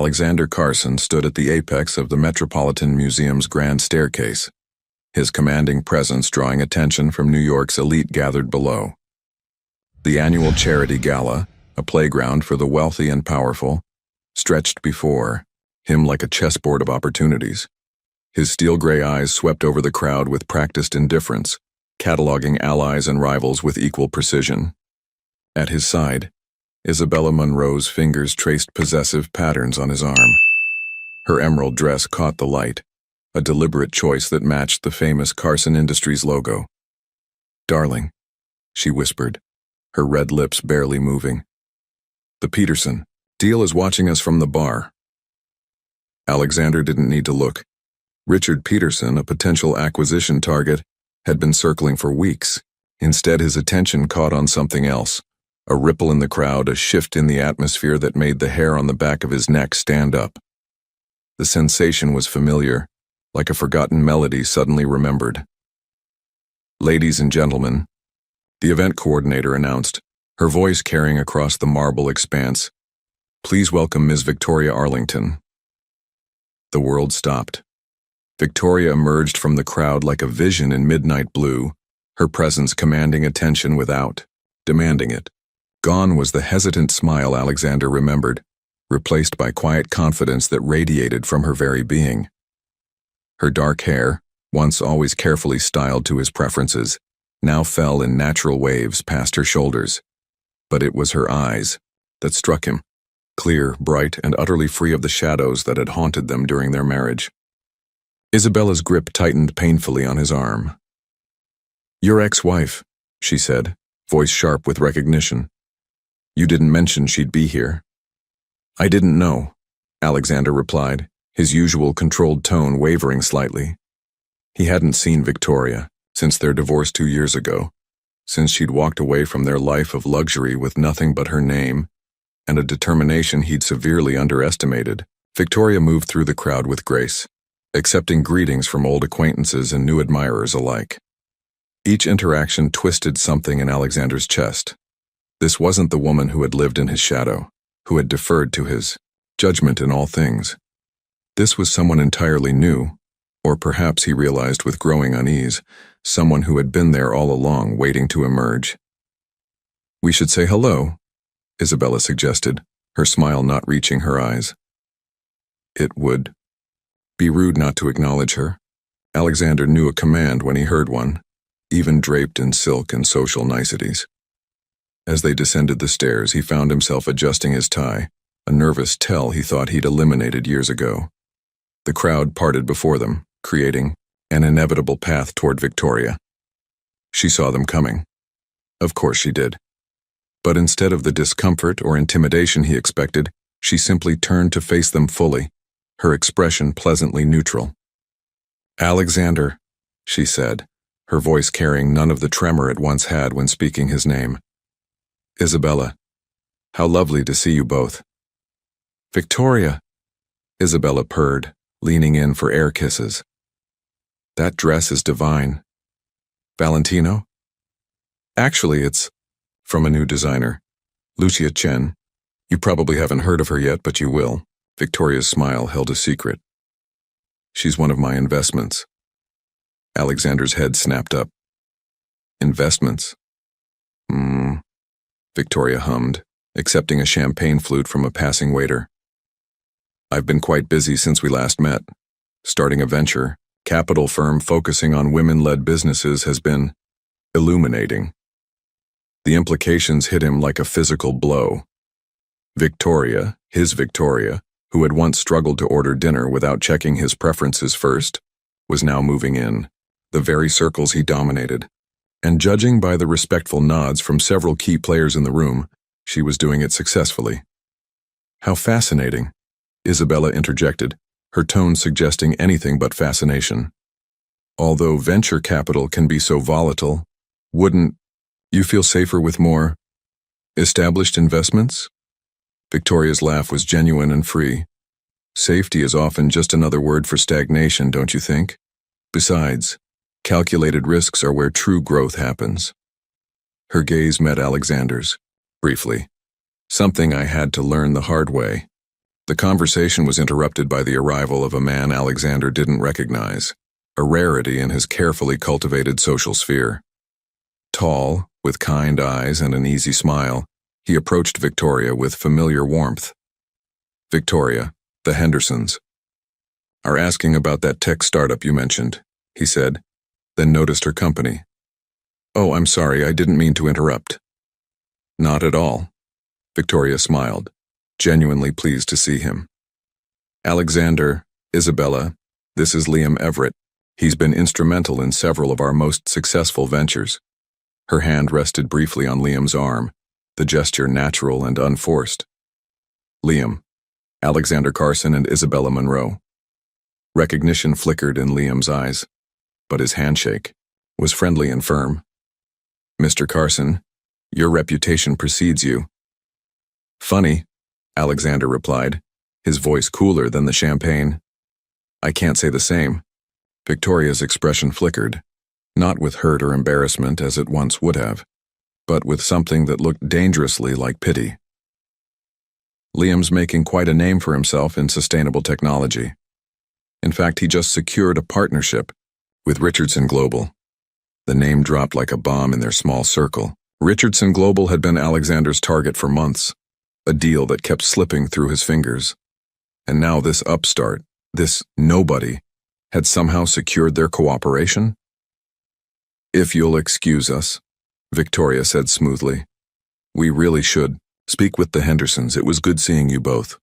Alexander Carson stood at the apex of the Metropolitan Museum's grand staircase, his commanding presence drawing attention from New York's elite gathered below. The annual charity gala, a playground for the wealthy and powerful, stretched before him like a chessboard of opportunities. His steel-gray eyes swept over the crowd with practiced indifference, cataloging allies and rivals with equal precision. At his side, Isabella Munro's fingers traced possessive patterns on his arm. Her emerald dress caught the light, a deliberate choice that matched the famous Carson Industries logo. "Darling," she whispered, her red lips barely moving. "The Peterson deal is watching us from the bar." Alexander didn't need to look. Richard Peterson, a potential acquisition target, had been circling for weeks. Instead, his attention caught on something else. A ripple in the crowd, a shift in the atmosphere that made the hair on the back of his neck stand up. The sensation was familiar, like a forgotten melody suddenly remembered. "Ladies and gentlemen," the event coordinator announced, her voice carrying across the marble expanse, "please welcome Ms. Victoria Arlington." The world stopped. Victoria emerged from the crowd like a vision in midnight blue, her presence commanding attention without demanding it. Gone was the hesitant smile Alexander remembered, replaced by quiet confidence that radiated from her very being. Her dark hair, once always carefully styled to his preferences, now fell in natural waves past her shoulders. But it was her eyes that struck him, clear, bright, and utterly free of the shadows that had haunted them during their marriage. Isabella's grip tightened painfully on his arm. "Your ex-wife," she said, voice sharp with recognition. "You didn't mention she'd be here." "I didn't know," Alexander replied, his usual controlled tone wavering slightly. He hadn't seen Victoria since their divorce 2 years ago, since she'd walked away from their life of luxury with nothing but her name and a determination he'd severely underestimated. Victoria moved through the crowd with grace, accepting greetings from old acquaintances and new admirers alike. Each interaction twisted something in Alexander's chest. This wasn't the woman who had lived in his shadow, who had deferred to his judgment in all things. This was someone entirely new, or perhaps he realized with growing unease, someone who had been there all along, waiting to emerge. "We should say hello," Isabella suggested, her smile not reaching her eyes. It would be rude not to acknowledge her. Alexander knew a command when he heard one, even draped in silk and social niceties. As they descended the stairs, he found himself adjusting his tie, a nervous tell he thought he'd eliminated years ago. The crowd parted before them, creating an inevitable path toward Victoria. She saw them coming. Of course she did. But instead of the discomfort or intimidation he expected, she simply turned to face them fully, her expression pleasantly neutral. "Alexander," she said, her voice carrying none of the tremor it once had when speaking his name. "Isabella, how lovely to see you both." "Victoria," Isabella purred, leaning in for air kisses. "That dress is divine." "Valentino?" "Actually, it's from a new designer, Lucia Chen. You probably haven't heard of her yet, but you will." Victoria's smile held a secret. "She's one of my investments." Alexander's head snapped up. "Investments?" Victoria hummed, accepting a champagne flute from a passing waiter. "I've been quite busy since we last met. Starting a venture capital firm focusing on women-led businesses has been illuminating." The implications hit him like a physical blow. Victoria, his Victoria, who had once struggled to order dinner without checking his preferences first, was now moving in, the very circles he dominated. And judging by the respectful nods from several key players in the room, she was doing it successfully. "How fascinating," Isabella interjected, her tone suggesting anything but fascination. "Although venture capital can be so volatile, wouldn't you feel safer with more established investments?" Victoria's laugh was genuine and free. "Safety is often just another word for stagnation, don't you think? Besides, calculated risks are where true growth happens." Her gaze met Alexander's, briefly. "Something I had to learn the hard way. The conversation was interrupted by the arrival of a man Alexander didn't recognize, a rarity in his carefully cultivated social sphere. Tall, with kind eyes and an easy smile, he approached Victoria with familiar warmth. "Victoria, the Hendersons are asking about that tech startup you mentioned," he said, then noticed her company. "Oh, I'm sorry, I didn't mean to interrupt." "Not at all." Victoria smiled, genuinely pleased to see him. "Alexander, Isabella, this is Liam Everett. He's been instrumental in several of our most successful ventures." Her hand rested briefly on Liam's arm, the gesture natural and unforced. "Liam, Alexander Carson and Isabella Monroe." Recognition flickered in Liam's eyes, but his handshake was friendly and firm. "Mr. Carson, your reputation precedes you." "Funny," Alexander replied, his voice cooler than the champagne. "I can't say the same." Victoria's expression flickered, not with hurt or embarrassment as it once would have, but with something that looked dangerously like pity. "Liam's making quite a name for himself in sustainable technology. In fact, he just secured a partnership with Richardson Global." The name dropped like a bomb in their small circle. Richardson Global had been Alexander's target for months, a deal that kept slipping through his fingers. And now this upstart, this nobody, had somehow secured their cooperation? "If you'll excuse us," Victoria said smoothly. "We really should speak with the Hendersons. It was good seeing you both."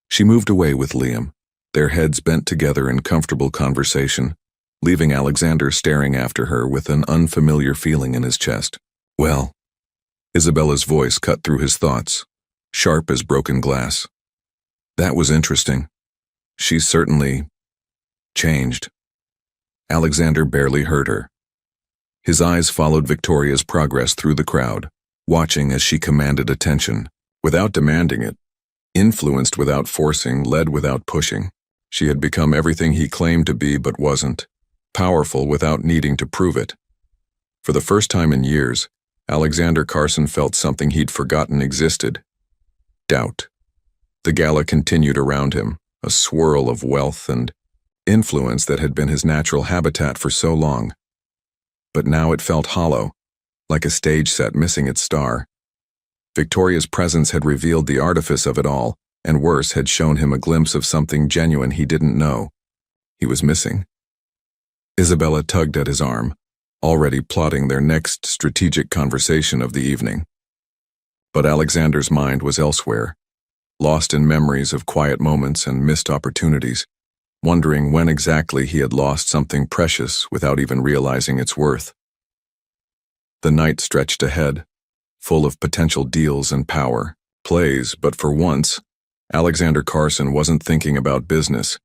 She moved away with Liam, their heads bent together in comfortable conversation, leaving Alexander staring after her with an unfamiliar feeling in his chest. "Well," Isabella's voice cut through his thoughts, sharp as broken glass. "That was interesting. She's certainly changed." Alexander barely heard her. His eyes followed Victoria's progress through the crowd, watching as she commanded attention, without demanding it, influenced without forcing, led without pushing. She had become everything he claimed to be but wasn't, powerful without needing to prove it. For the first time in years, Alexander Carson felt something he'd forgotten existed: doubt. The gala continued around him, a swirl of wealth and influence that had been his natural habitat for so long. But now it felt hollow, like a stage set missing its star. Victoria's presence had revealed the artifice of it all, and worse, had shown him a glimpse of something genuine he didn't know he was missing. Isabella tugged at his arm, already plotting their next strategic conversation of the evening. But Alexander's mind was elsewhere, lost in memories of quiet moments and missed opportunities, wondering when exactly he had lost something precious without even realizing its worth. The night stretched ahead, full of potential deals and power plays, but for once, Alexander Carson wasn't thinking about business.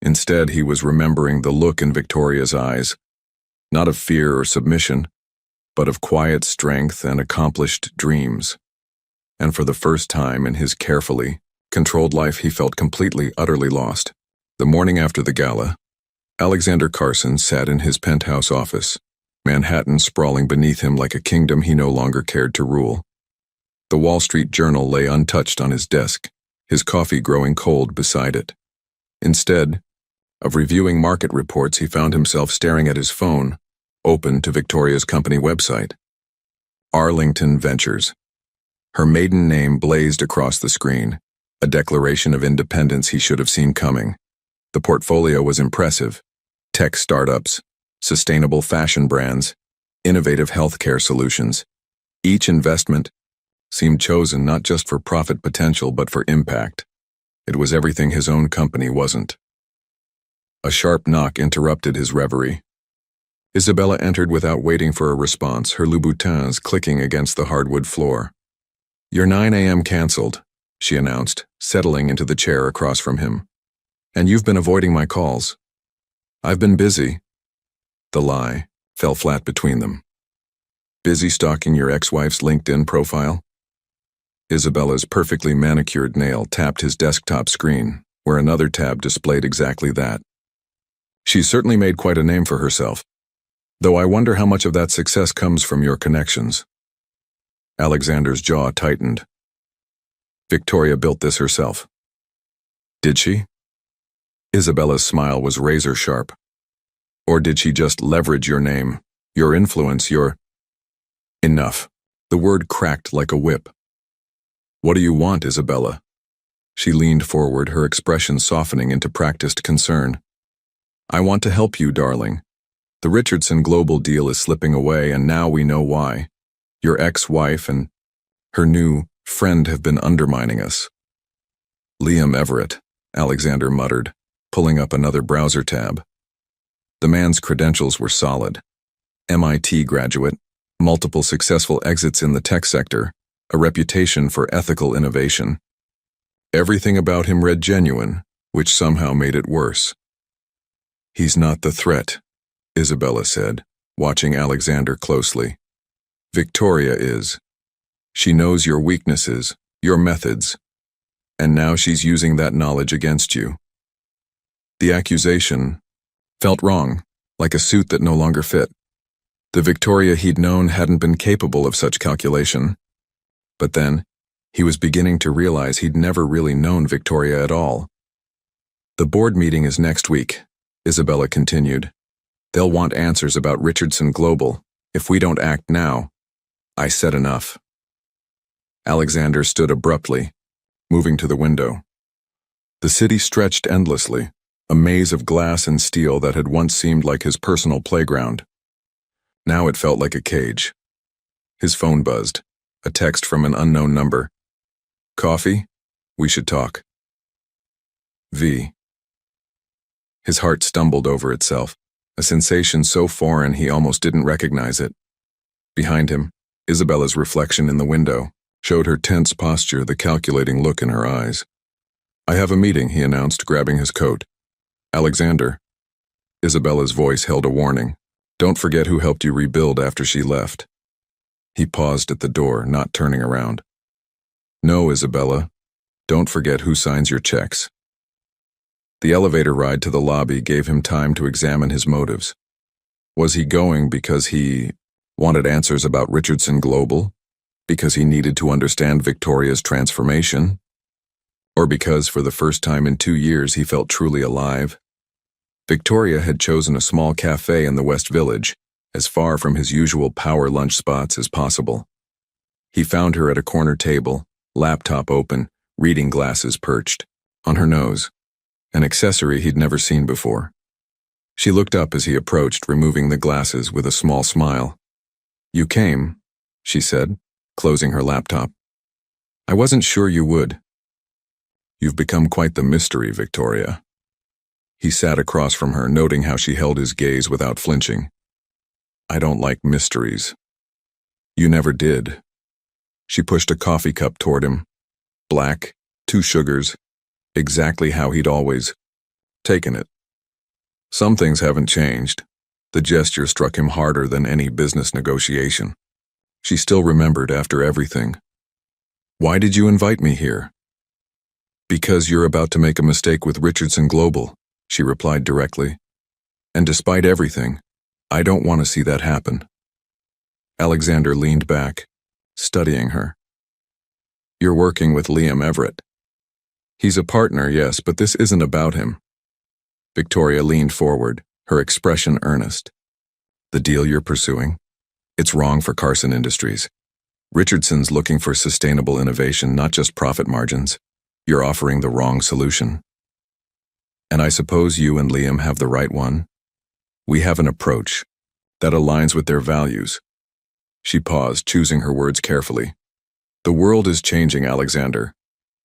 Instead, he was remembering the look in Victoria's eyes, not of fear or submission, but of quiet strength and accomplished dreams. And for the first time in his carefully controlled life, he felt completely, utterly lost. The morning after the gala, Alexander Carson sat in his penthouse office, Manhattan sprawling beneath him like a kingdom he no longer cared to rule. The Wall Street Journal lay untouched on his desk, his coffee growing cold beside it. Instead of reviewing market reports, he found himself staring at his phone, open to Victoria's company website. Arlington Ventures. Her maiden name blazed across the screen, a declaration of independence he should have seen coming. The portfolio was impressive: tech startups, sustainable fashion brands, innovative healthcare solutions. Each investment seemed chosen not just for profit potential but for impact. It was everything his own company wasn't. A sharp knock interrupted his reverie. Isabella entered without waiting for a response, her Louboutins clicking against the hardwood floor. "Your 9 a.m. canceled," she announced, settling into the chair across from him. "And you've been avoiding my calls." "I've been busy." The lie fell flat between them. "Busy stalking your ex-wife's LinkedIn profile?" Isabella's perfectly manicured nail tapped his desktop screen, where another tab displayed exactly that. "She's certainly made quite a name for herself, though I wonder how much of that success comes from your connections." Alexander's jaw tightened. Victoria built this herself. Did she? Isabella's smile was razor sharp. Or did she just leverage your name, your influence, your... Enough. The word cracked like a whip. What do you want, Isabella? She leaned forward, her expression softening into practiced concern. I want to help you, darling. The Richardson Global deal is slipping away, and now we know why. Your ex-wife and her new friend have been undermining us. Liam Everett, Alexander muttered, pulling up another browser tab. The man's credentials were solid. MIT graduate, multiple successful exits in the tech sector, a reputation for ethical innovation. Everything about him read genuine, which somehow made it worse. He's not the threat, Isabella said, watching Alexander closely. Victoria is. She knows your weaknesses, your methods, and now she's using that knowledge against you. The accusation felt wrong, like a suit that no longer fit. The Victoria he'd known hadn't been capable of such calculation. But then, he was beginning to realize he'd never really known Victoria at all. The board meeting is next week, Isabella continued. They'll want answers about Richardson Global. If we don't act now, I said enough. Alexander stood abruptly, moving to the window. The city stretched endlessly, a maze of glass and steel that had once seemed like his personal playground. Now it felt like a cage. His phone buzzed, a text from an unknown number. Coffee? We should talk. V. His heart stumbled over itself, a sensation so foreign he almost didn't recognize it. Behind him, Isabella's reflection in the window showed her tense posture, the calculating look in her eyes. I have a meeting, he announced, grabbing his coat. Alexander. Isabella's voice held a warning. Don't forget who helped you rebuild after she left. He paused at the door, not turning around. No, Isabella. Don't forget who signs your checks. The elevator ride to the lobby gave him time to examine his motives. Was he going because he wanted answers about Richardson Global? Because he needed to understand Victoria's transformation? Or because for the first time in 2 years he felt truly alive? Victoria had chosen a small cafe in the West Village, as far from his usual power lunch spots as possible. He found her at a corner table, laptop open, reading glasses perched on her nose, an accessory he'd never seen before. She looked up as he approached, removing the glasses with a small smile. You came, she said, closing her laptop. I wasn't sure you would. You've become quite the mystery, Victoria. He sat across from her, noting how she held his gaze without flinching. I don't like mysteries. You never did. She pushed a coffee cup toward him. Black, 2 sugars, exactly how he'd always taken it. Some things haven't changed. The gesture struck him harder than any business negotiation. She still remembered after everything. Why did you invite me here? Because you're about to make a mistake with Richardson Global, she replied directly. And despite everything, I don't want to see that happen. Alexander leaned back, studying her. You're working with Liam Everett. He's a partner, yes, but this isn't about him. Victoria leaned forward, her expression earnest. The deal you're pursuing? It's wrong for Carson Industries. Richardson's looking for sustainable innovation, not just profit margins. You're offering the wrong solution. And I suppose you and Liam have the right one? We have an approach that aligns with their values. She paused, choosing her words carefully. The world is changing, Alexander.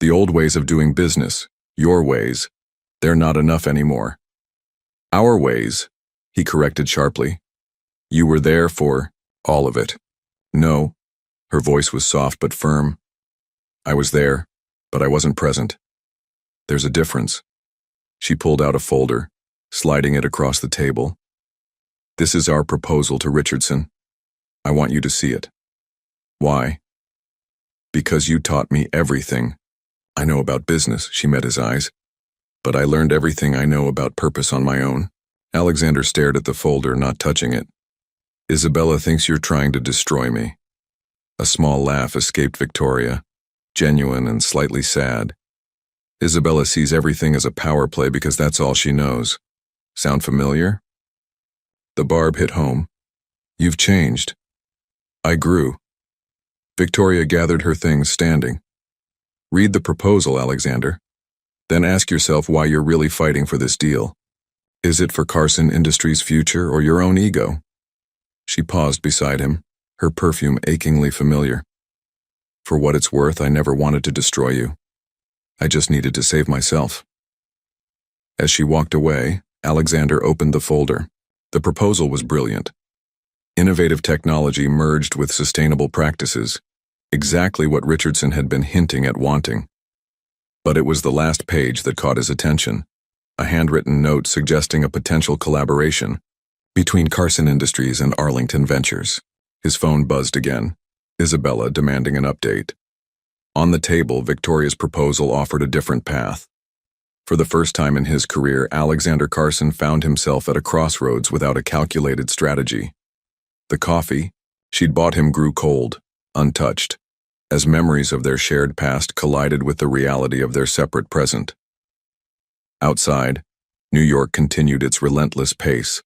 The old ways of doing business, your ways, they're not enough anymore. Our ways, he corrected sharply. You were there for all of it. No, her voice was soft but firm. I was there, but I wasn't present. There's a difference. She pulled out a folder, sliding it across the table. This is our proposal to Richardson. I want you to see it. Why? Because you taught me everything I know about business, she met his eyes. But I learned everything I know about purpose on my own. Alexander stared at the folder, not touching it. Isabella thinks you're trying to destroy me. A small laugh escaped Victoria. genuine and slightly sad. Isabella sees everything as a power play because that's all she knows. Sound familiar? The barb hit home. You've changed. I grew. Victoria gathered her things standing. Read the proposal, Alexander. Then ask yourself why you're really fighting for this deal. Is it for Carson Industries' future or your own ego? She paused beside him, her perfume achingly familiar. For what it's worth, I never wanted to destroy you. I just needed to save myself. As she walked away, Alexander opened the folder. The proposal was brilliant. Innovative technology merged with sustainable practices, exactly what Richardson had been hinting at wanting. But it was the last page that caught his attention, a handwritten note suggesting a potential collaboration between Carson Industries and Arlington Ventures. His phone buzzed again, Isabella demanding an update. On the table, Victoria's proposal offered a different path. For the first time in his career, Alexander Carson found himself at a crossroads without a calculated strategy. The coffee she'd bought him grew cold, untouched, as memories of their shared past collided with the reality of their separate present. Outside, New York continued its relentless pace,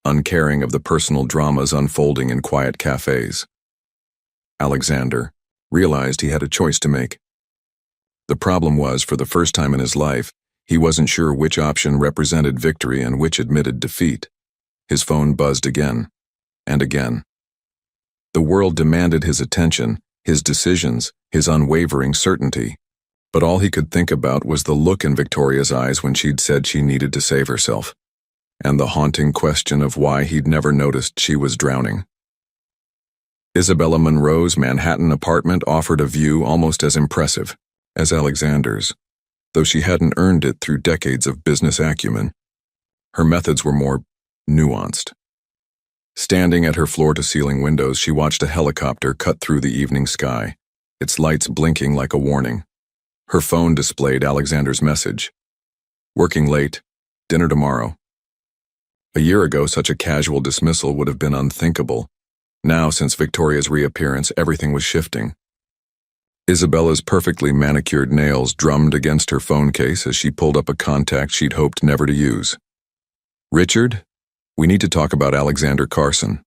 uncaring of the personal dramas unfolding in quiet cafes. Alexander realized he had a choice to make. The problem was, for the first time in his life, he wasn't sure which option represented victory and which admitted defeat. His phone buzzed again, and again. The world demanded his attention, his decisions, his unwavering certainty. But all he could think about was the look in Victoria's eyes when she'd said she needed to save herself, and the haunting question of why he'd never noticed she was drowning. Isabella Monroe's Manhattan apartment offered a view almost as impressive as Alexander's, though she hadn't earned it through decades of business acumen. Her methods were more nuanced. Standing at her floor-to-ceiling windows, she watched a helicopter cut through the evening sky, its lights blinking like a warning. Her phone displayed Alexander's message. Working late, dinner tomorrow. A year ago, such a casual dismissal would have been unthinkable. Now, since Victoria's reappearance, everything was shifting. Isabella's perfectly manicured nails drummed against her phone case as she pulled up a contact she'd hoped never to use. Richard, we need to talk about Alexander Carson.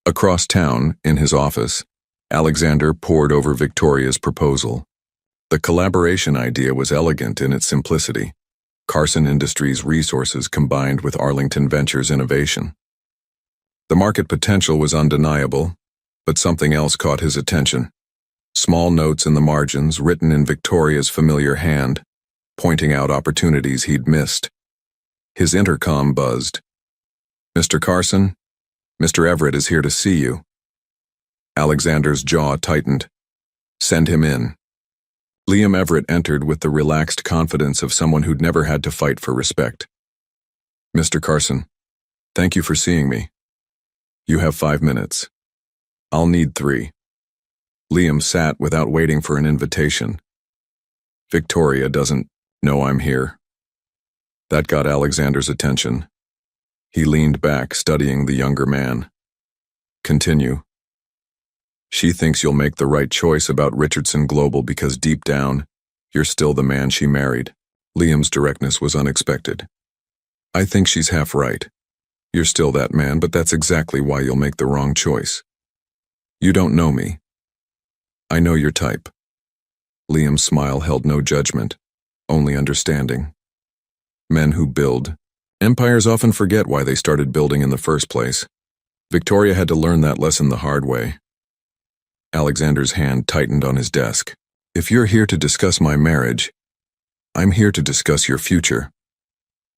Across town, in his office, Alexander pored over Victoria's proposal. The collaboration idea was elegant in its simplicity. Carson Industries' resources combined with Arlington Ventures' innovation. The market potential was undeniable, but something else caught his attention. Small notes in the margins, written in Victoria's familiar hand, pointing out opportunities he'd missed. His intercom buzzed. Mr. Carson, Mr. Everett is here to see you. Alexander's jaw tightened. Send him in. Liam Everett entered with the relaxed confidence of someone who'd never had to fight for respect. Mr. Carson, thank you for seeing me. You have 5 minutes. I'll need 3. Liam sat without waiting for an invitation. Victoria doesn't know I'm here. That got Alexander's attention. He leaned back, studying the younger man. Continue. She thinks you'll make the right choice about Richardson Global because deep down, you're still the man she married. Liam's directness was unexpected. I think she's half right. You're still that man, but that's exactly why you'll make the wrong choice. You don't know me. I know your type. Liam's smile held no judgment, only understanding. Men who build. Empires often forget why they started building in the first place. Victoria had to learn that lesson the hard way. Alexander's hand tightened on his desk. If you're here to discuss my marriage, I'm here to discuss your future.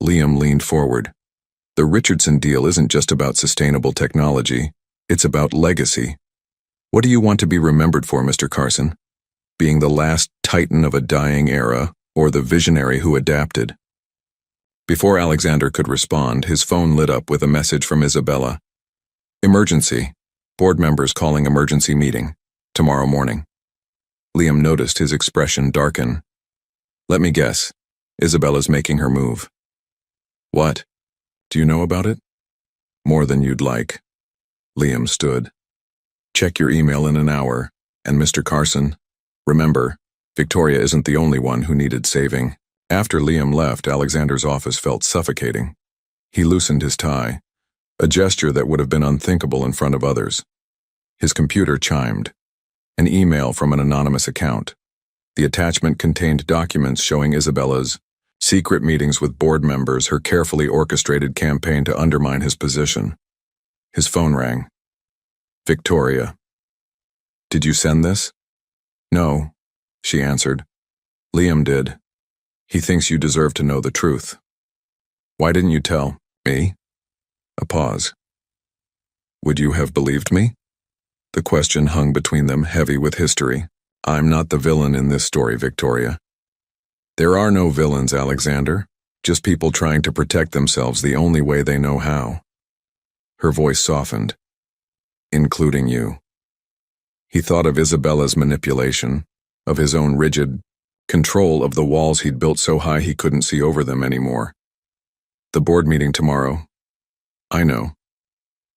Liam leaned forward. The Richardson deal isn't just about sustainable technology, it's about legacy. What do you want to be remembered for, Mr. Carson? Being the last titan of a dying era, or the visionary who adapted? Before Alexander could respond, his phone lit up with a message from Isabella. Emergency. Board members calling emergency meeting. Tomorrow morning. Liam noticed his expression darken. Let me guess. Isabella's making her move. What? Do you know about it? More than you'd like. Liam stood. Check your email in an hour, and Mr. Carson, Remember, Victoria isn't the only one who needed saving. After Liam left, Alexander's office felt suffocating. He loosened his tie, a gesture that would have been unthinkable in front of others. His computer chimed. An email from an anonymous account. The attachment contained documents showing Isabella's secret meetings with board members, her carefully orchestrated campaign to undermine his position. His phone rang. Victoria. Did you send this? No, she answered. Liam did. He thinks you deserve to know the truth. Why didn't you tell me? A pause. Would you have believed me? The question hung between them, heavy with history. I'm not the villain in this story, Victoria. There are no villains, Alexander. Just people trying to protect themselves the only way they know how. Her voice softened. Including you. He thought of Isabella's manipulation, of his own rigid control of the walls he'd built so high he couldn't see over them anymore. The board meeting tomorrow. I know.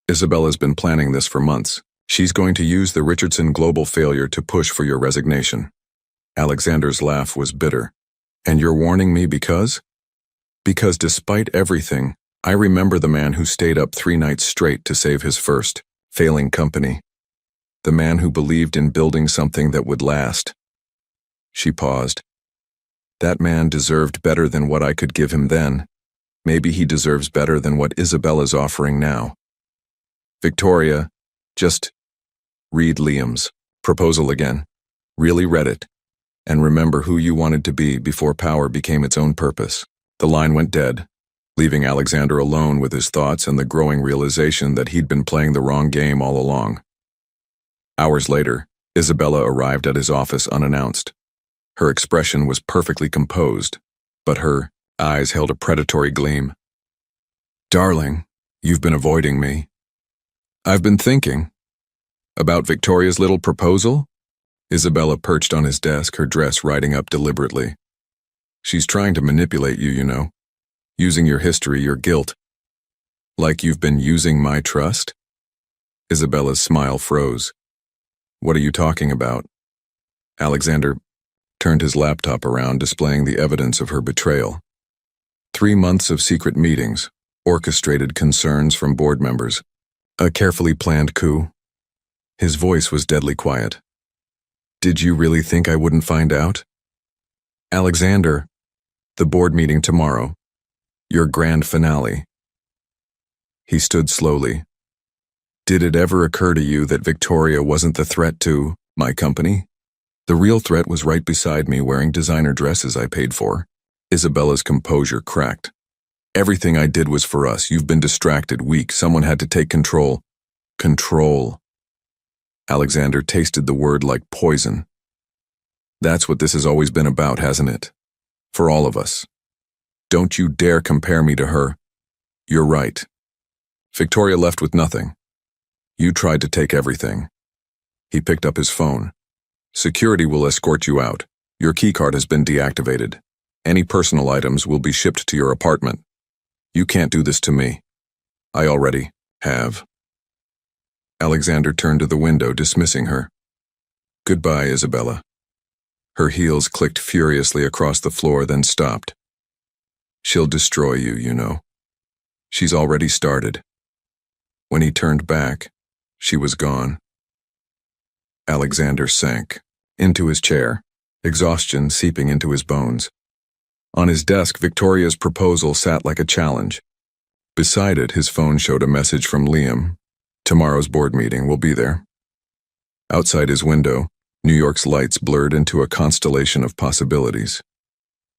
Isabella's been planning this for months. She's going to use the Richardson global failure to push for your resignation. Alexander's laugh was bitter. And you're warning me because? Because despite everything, I remember the man who stayed up 3 nights straight to save his first, failing company. The man who believed in building something that would last. She paused. That man deserved better than what I could give him then. Maybe he deserves better than what Isabella's offering now. Victoria, just read Liam's proposal again. Really read it. And remember who you wanted to be before power became its own purpose. The line went dead, leaving Alexander alone with his thoughts and the growing realization that he'd been playing the wrong game all along. Hours later, Isabella arrived at his office unannounced. Her expression was perfectly composed, but her eyes held a predatory gleam. Darling, you've been avoiding me. I've been thinking. About Victoria's little proposal? Isabella perched on his desk, her dress riding up deliberately. She's trying to manipulate you, you know. Using your history, your guilt. Like you've been using my trust? Isabella's smile froze. What are you talking about? Alexander turned his laptop around, displaying the evidence of her betrayal. 3 months of secret meetings, orchestrated concerns from board members, a carefully planned coup. His voice was deadly quiet. Did you really think I wouldn't find out? Alexander, the board meeting tomorrow. Your grand finale. He stood slowly. Did it ever occur to you that Victoria wasn't the threat to my company? The real threat was right beside me wearing designer dresses I paid for. Isabella's composure cracked. Everything I did was for us. You've been distracted, weak. Someone had to take control. Control. Alexander tasted the word like poison. That's what this has always been about, hasn't it? For all of us. Don't you dare compare me to her. You're right. Victoria left with nothing. You tried to take everything. He picked up his phone. Security will escort you out. Your keycard has been deactivated. Any personal items will be shipped to your apartment. You can't do this to me. I already have. Alexander turned to the window, dismissing her. Goodbye, Isabella. Her heels clicked furiously across the floor, then stopped. She'll destroy you, you know. She's already started. When he turned back, she was gone. Alexander sank into his chair, exhaustion seeping into his bones. On his desk, Victoria's proposal sat like a challenge. Beside it, his phone showed a message from Liam. Tomorrow's board meeting will be there. Outside his window, New York's lights blurred into a constellation of possibilities.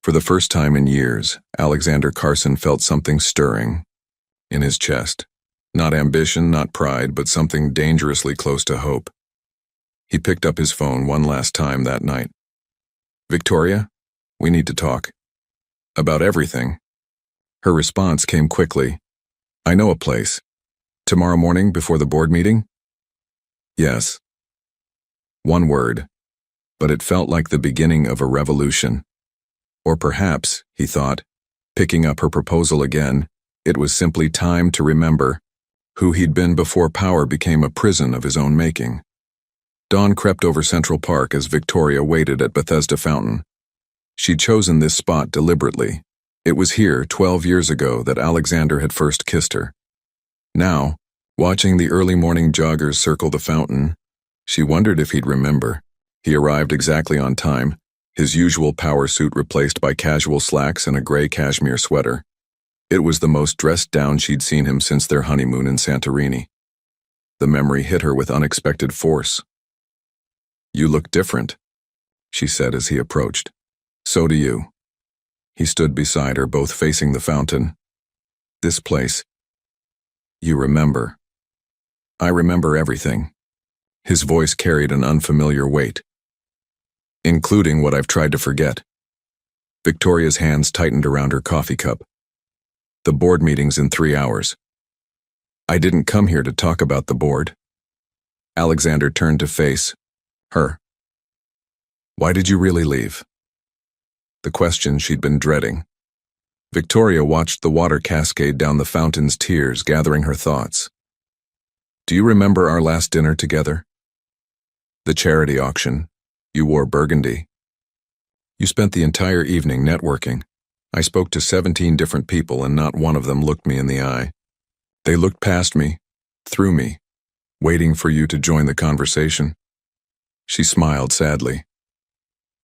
For the first time in years, Alexander Carson felt something stirring in his chest. Not ambition, not pride, but something dangerously close to hope. He picked up his phone one last time that night. Victoria, we need to talk. About everything. Her response came quickly. I know a place. Tomorrow morning before the board meeting? Yes. One word, but it felt like the beginning of a revolution. Or perhaps, he thought, picking up her proposal again, it was simply time to remember who he'd been before power became a prison of his own making. Dawn crept over Central Park as Victoria waited at Bethesda Fountain. She'd chosen this spot deliberately. It was here, 12 years ago, that Alexander had first kissed her. Now, watching the early morning joggers circle the fountain, she wondered if he'd remember. He arrived exactly on time, his usual power suit replaced by casual slacks and a gray cashmere sweater. It was the most dressed down she'd seen him since their honeymoon in Santorini. The memory hit her with unexpected force. "You look different," she said as he approached. "So do you." He stood beside her, both facing the fountain. "This place. You remember." "I remember everything." His voice carried an unfamiliar weight. "Including what I've tried to forget." Victoria's hands tightened around her coffee cup. "The board meeting's in 3 hours." "I didn't come here to talk about the board." Alexander turned to face her. "Why did you really leave?" The question she'd been dreading. Victoria watched the water cascade down the fountain's tears, gathering her thoughts. "Do you remember our last dinner together? The charity auction. You wore burgundy. You spent the entire evening networking. I spoke to 17 different people and not one of them looked me in the eye. They looked past me, through me, waiting for you to join the conversation." She smiled sadly.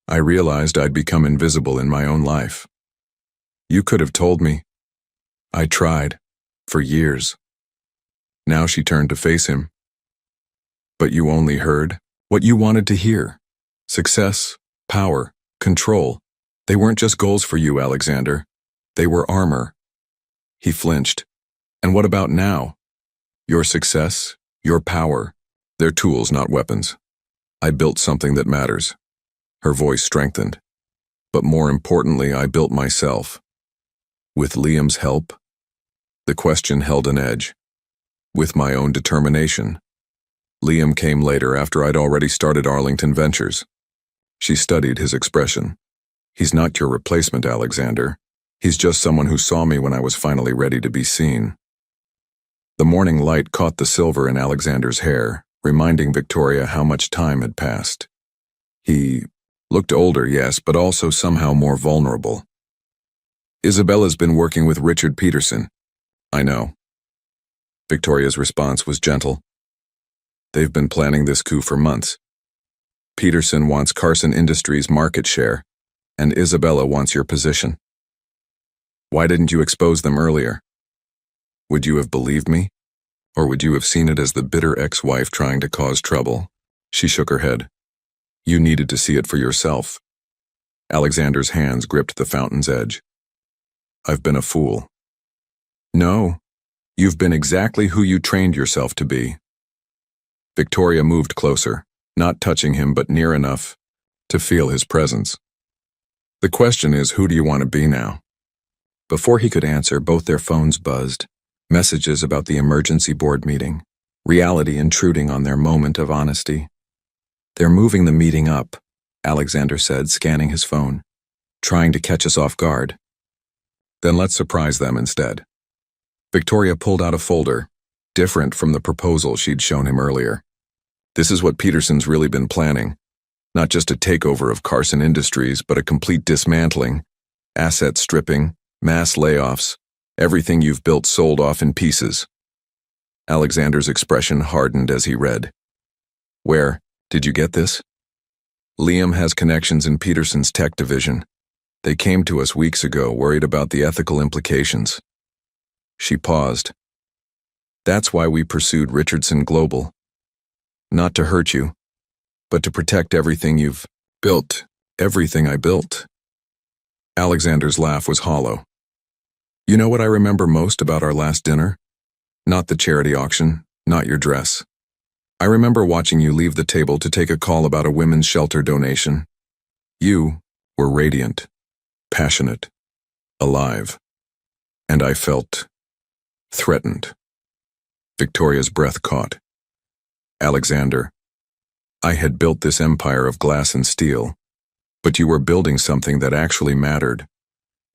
"I realized I'd become invisible in my own life. You could have told me. I tried, for years." Now she turned to face him. "But you only heard what you wanted to hear. Success, power, control. They weren't just goals for you, Alexander. They were armor." He flinched. "And what about now? Your success, your power, they're tools, not weapons. I built something that matters." Her voice strengthened. "But more importantly, I built myself." "With Liam's help?" The question held an edge. "With my own determination. Liam came later, after I'd already started Arlington Ventures." She studied his expression. "He's not your replacement, Alexander. He's just someone who saw me when I was finally ready to be seen." The morning light caught the silver in Alexander's hair, reminding Victoria how much time had passed. He looked older, yes, but also somehow more vulnerable. "Isabella's been working with Richard Peterson." "I know." Victoria's response was gentle. "They've been planning this coup for months. Peterson wants Carson Industries' market share, and Isabella wants your position. Why didn't you expose them earlier? Would you have believed me? Or would you have seen it as the bitter ex-wife trying to cause trouble?" She shook her head. "You needed to see it for yourself." Alexander's hands gripped the fountain's edge. "I've been a fool." "No, you've been exactly who you trained yourself to be." Victoria moved closer, not touching him but near enough to feel his presence. "The question is, who do you want to be now?" Before he could answer, both their phones buzzed. Messages about the emergency board meeting. Reality intruding on their moment of honesty. "They're moving the meeting up," Alexander said, scanning his phone. "Trying to catch us off guard." "Then let's surprise them instead." Victoria pulled out a folder, different from the proposal she'd shown him earlier. "This is what Peterson's really been planning. Not just a takeover of Carson Industries, but a complete dismantling, asset stripping, mass layoffs, everything you've built sold off in pieces." Alexander's expression hardened as he read. "Where did you get this?" "Liam has connections in Peterson's tech division. They came to us weeks ago, worried about the ethical implications." She paused. "That's why we pursued Richardson Global. Not to hurt you, but to protect everything you've built, everything I built." Alexander's laugh was hollow. "You know what I remember most about our last dinner? Not the charity auction, not your dress. I remember watching you leave the table to take a call about a women's shelter donation. You were radiant, passionate, alive. And I felt threatened." Victoria's breath caught. "Alexander, I had built this empire of glass and steel, but you were building something that actually mattered.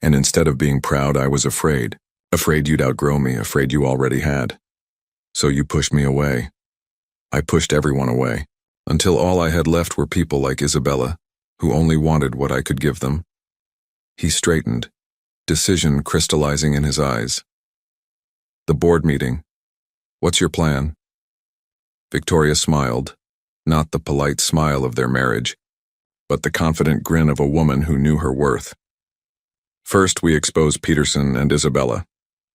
And instead of being proud, I was afraid. Afraid you'd outgrow me, afraid you already had. So you pushed me away. I pushed everyone away, until all I had left were people like Isabella, who only wanted what I could give them. He straightened, decision crystallizing in his eyes. The board meeting. What's your plan? Victoria smiled, not the polite smile of their marriage, but the confident grin of a woman who knew her worth. First, we expose Peterson and Isabella.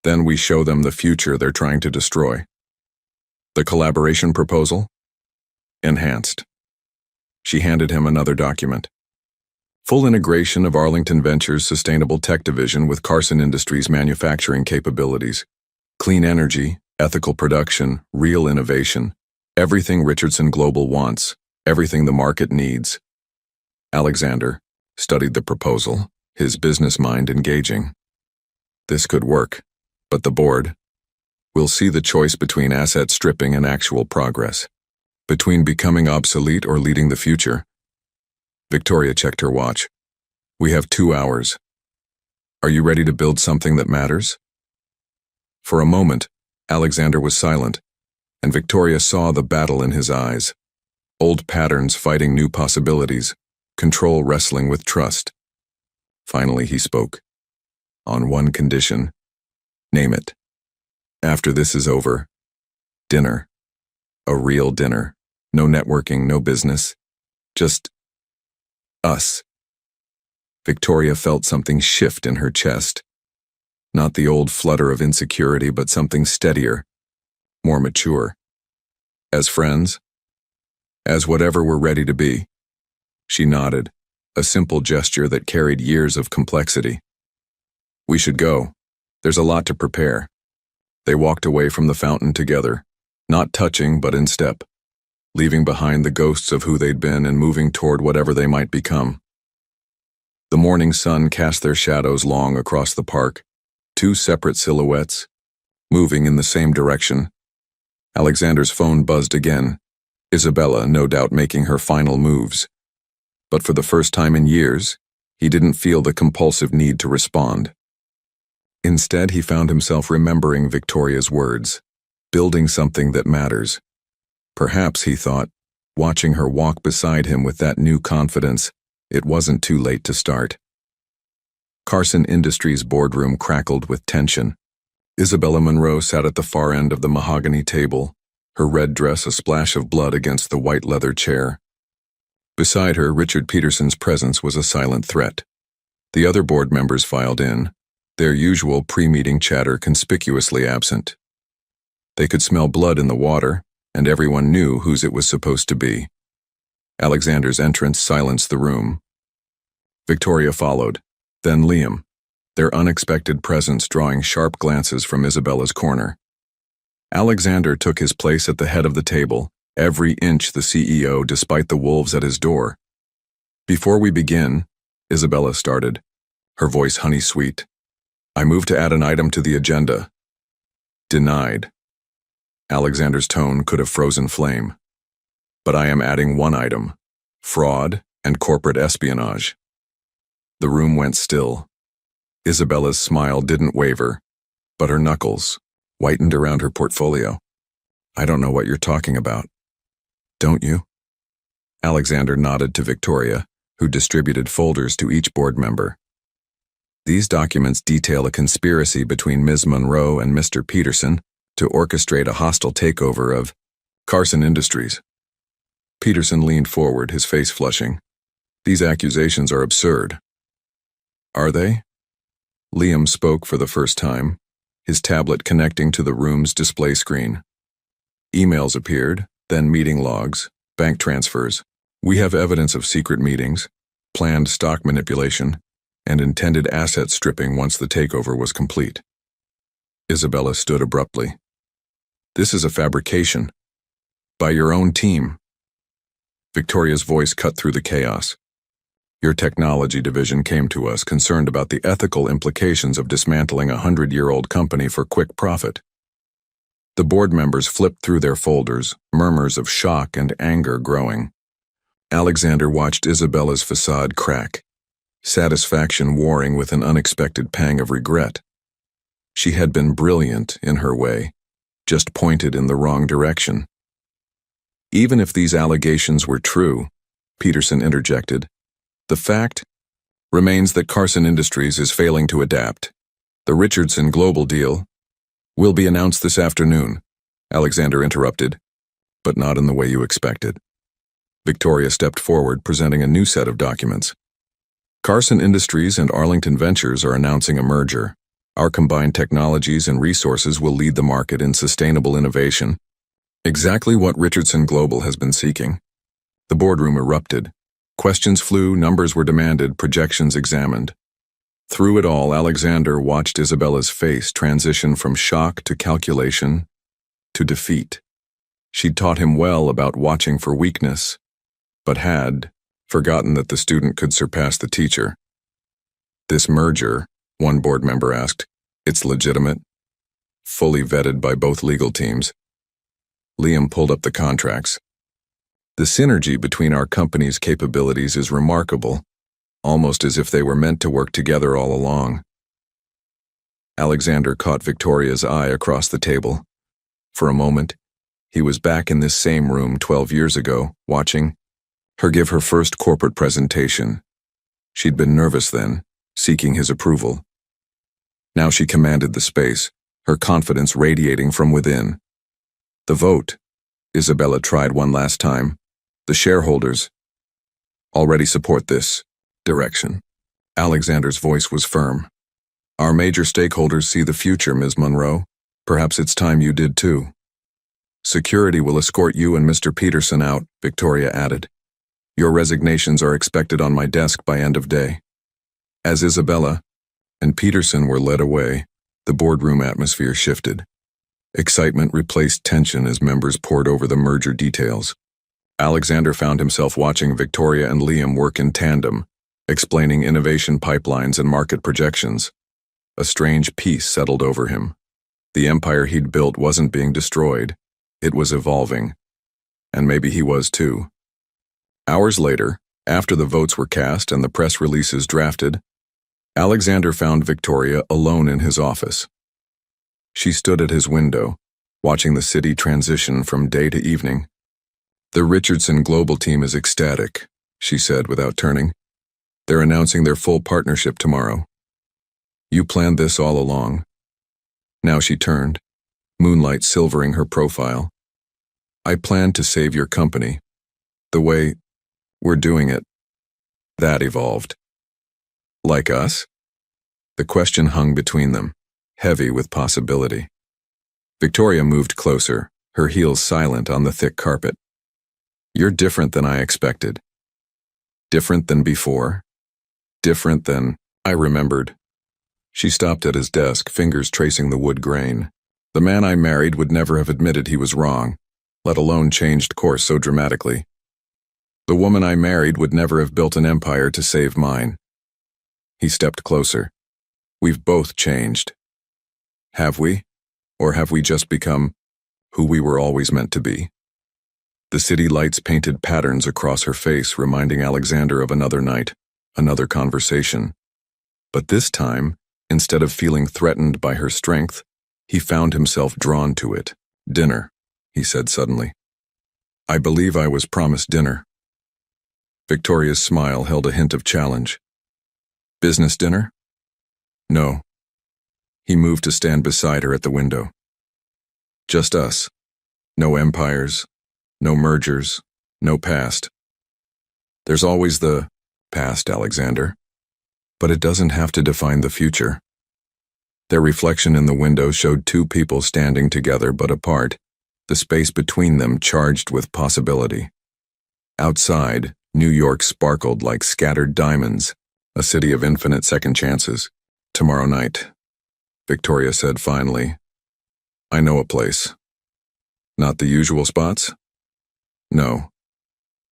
Then we show them the future they're trying to destroy. The collaboration proposal? Enhanced. She handed him another document. Full integration of Arlington Ventures' Sustainable Tech Division with Carson Industries' manufacturing capabilities. Clean energy, ethical production, real innovation. Everything Richardson Global wants, everything the market needs. Alexander studied the proposal, his business mind engaging. This could work, but the board will see the choice between asset stripping and actual progress, between becoming obsolete or leading the future. Victoria checked her watch. We have 2 hours. Are you ready to build something that matters? For a moment, Alexander was silent, and Victoria saw the battle in his eyes. Old patterns fighting new possibilities, control wrestling with trust. Finally, he spoke. On one condition. Name it. After this is over, dinner. A real dinner. No networking, no business. Just us. Victoria felt something shift in her chest. Not the old flutter of insecurity, but something steadier, more mature. As friends? As whatever we're ready to be. She nodded, a simple gesture that carried years of complexity. We should go. There's a lot to prepare. They walked away from the fountain together, not touching but in step, leaving behind the ghosts of who they'd been and moving toward whatever they might become. The morning sun cast their shadows long across the park, 2 separate silhouettes, moving in the same direction. Alexander's phone buzzed again, Isabella no doubt making her final moves. But for the first time in years, he didn't feel the compulsive need to respond. Instead, he found himself remembering Victoria's words, building something that matters. Perhaps, he thought, watching her walk beside him with that new confidence, it wasn't too late to start. Carson Industries' boardroom crackled with tension. Isabella Monroe sat at the far end of the mahogany table, her red dress a splash of blood against the white leather chair. Beside her, Richard Peterson's presence was a silent threat. The other board members filed in, their usual pre-meeting chatter conspicuously absent. They could smell blood in the water, and everyone knew whose it was supposed to be. Alexander's entrance silenced the room. Victoria followed, then Liam, their unexpected presence drawing sharp glances from Isabella's corner. Alexander took his place at the head of the table, every inch the CEO despite the wolves at his door. Before we begin, Isabella started, her voice honey-sweet. I move to add an item to the agenda. Denied. Alexander's tone could have frozen flame. But I am adding one item, fraud and corporate espionage. The room went still. Isabella's smile didn't waver, but her knuckles whitened around her portfolio. I don't know what you're talking about. Don't you? Alexander nodded to Victoria, who distributed folders to each board member. These documents detail a conspiracy between Ms. Monroe and Mr. Peterson to orchestrate a hostile takeover of Carson Industries. Peterson leaned forward, his face flushing. These accusations are absurd. Are they? Liam spoke for the first time, his tablet connecting to the room's display screen. Emails appeared, then meeting logs, bank transfers. We have evidence of secret meetings, planned stock manipulation, and intended asset stripping once the takeover was complete. Isabella stood abruptly. This is a fabrication. By your own team. Victoria's voice cut through the chaos. Your technology division came to us concerned about the ethical implications of dismantling a 100-year-old company for quick profit. The board members flipped through their folders, murmurs of shock and anger growing. Alexander watched Isabella's facade crack, satisfaction warring with an unexpected pang of regret. She had been brilliant in her way, just pointed in the wrong direction. Even if these allegations were true, Peterson interjected, the fact remains that Carson Industries is failing to adapt. The Richardson Global deal will be announced this afternoon, Alexander interrupted, but not in the way you expected. Victoria stepped forward, presenting a new set of documents. Carson Industries and Arlington Ventures are announcing a merger. Our combined technologies and resources will lead the market in sustainable innovation. Exactly what Richardson Global has been seeking. The boardroom erupted. Questions flew, numbers were demanded, projections examined. Through it all, Alexander watched Isabella's face transition from shock to calculation to defeat. She'd taught him well about watching for weakness, but had forgotten that the student could surpass the teacher. This merger, one board member asked, it's legitimate? Fully vetted by both legal teams. Liam pulled up the contracts. The synergy between our company's capabilities is remarkable, almost as if they were meant to work together all along. Alexander caught Victoria's eye across the table. For a moment, he was back in this same room 12 years ago, watching her give her first corporate presentation. She'd been nervous then, seeking his approval. Now she commanded the space, her confidence radiating from within. The vote. Isabella tried one last time. The shareholders already support this direction. Alexander's voice was firm. Our major stakeholders see the future, Ms. Monroe. Perhaps it's time you did too. Security will escort you and Mr. Peterson out, Victoria added. Your resignations are expected on my desk by end of day. As Isabella and Peterson were led away, the boardroom atmosphere shifted. Excitement replaced tension as members pored over the merger details. Alexander found himself watching Victoria and Liam work in tandem, explaining innovation pipelines and market projections. A strange peace settled over him. The empire he'd built wasn't being destroyed. It was evolving. And maybe he was too. Hours later, after the votes were cast and the press releases drafted, Alexander found Victoria alone in his office. She stood at his window, watching the city transition from day to evening. The Richardson Global team is ecstatic, she said without turning. They're announcing their full partnership tomorrow. You planned this all along. Now she turned, moonlight silvering her profile. I planned to save your company. The way we're doing it. That evolved. Like us? The question hung between them, heavy with possibility. Victoria moved closer, her heels silent on the thick carpet. You're different than I expected. Different than before. Different than I remembered. She stopped at his desk, fingers tracing the wood grain. The man I married would never have admitted he was wrong, let alone changed course so dramatically. The woman I married would never have built an empire to save mine. He stepped closer. We've both changed. Have we? Or have we just become who we were always meant to be? The city lights painted patterns across her face, reminding Alexander of another night, another conversation. But this time, instead of feeling threatened by her strength, he found himself drawn to it. Dinner, he said suddenly. I believe I was promised dinner. Victoria's smile held a hint of challenge. Business dinner? No. He moved to stand beside her at the window. Just us. No empires. No mergers, no past. There's always the past, Alexander. But it doesn't have to define the future. Their reflection in the window showed two people standing together but apart, the space between them charged with possibility. Outside, New York sparkled like scattered diamonds, a city of infinite second chances. Tomorrow night, Victoria said finally. I know a place. Not the usual spots? No.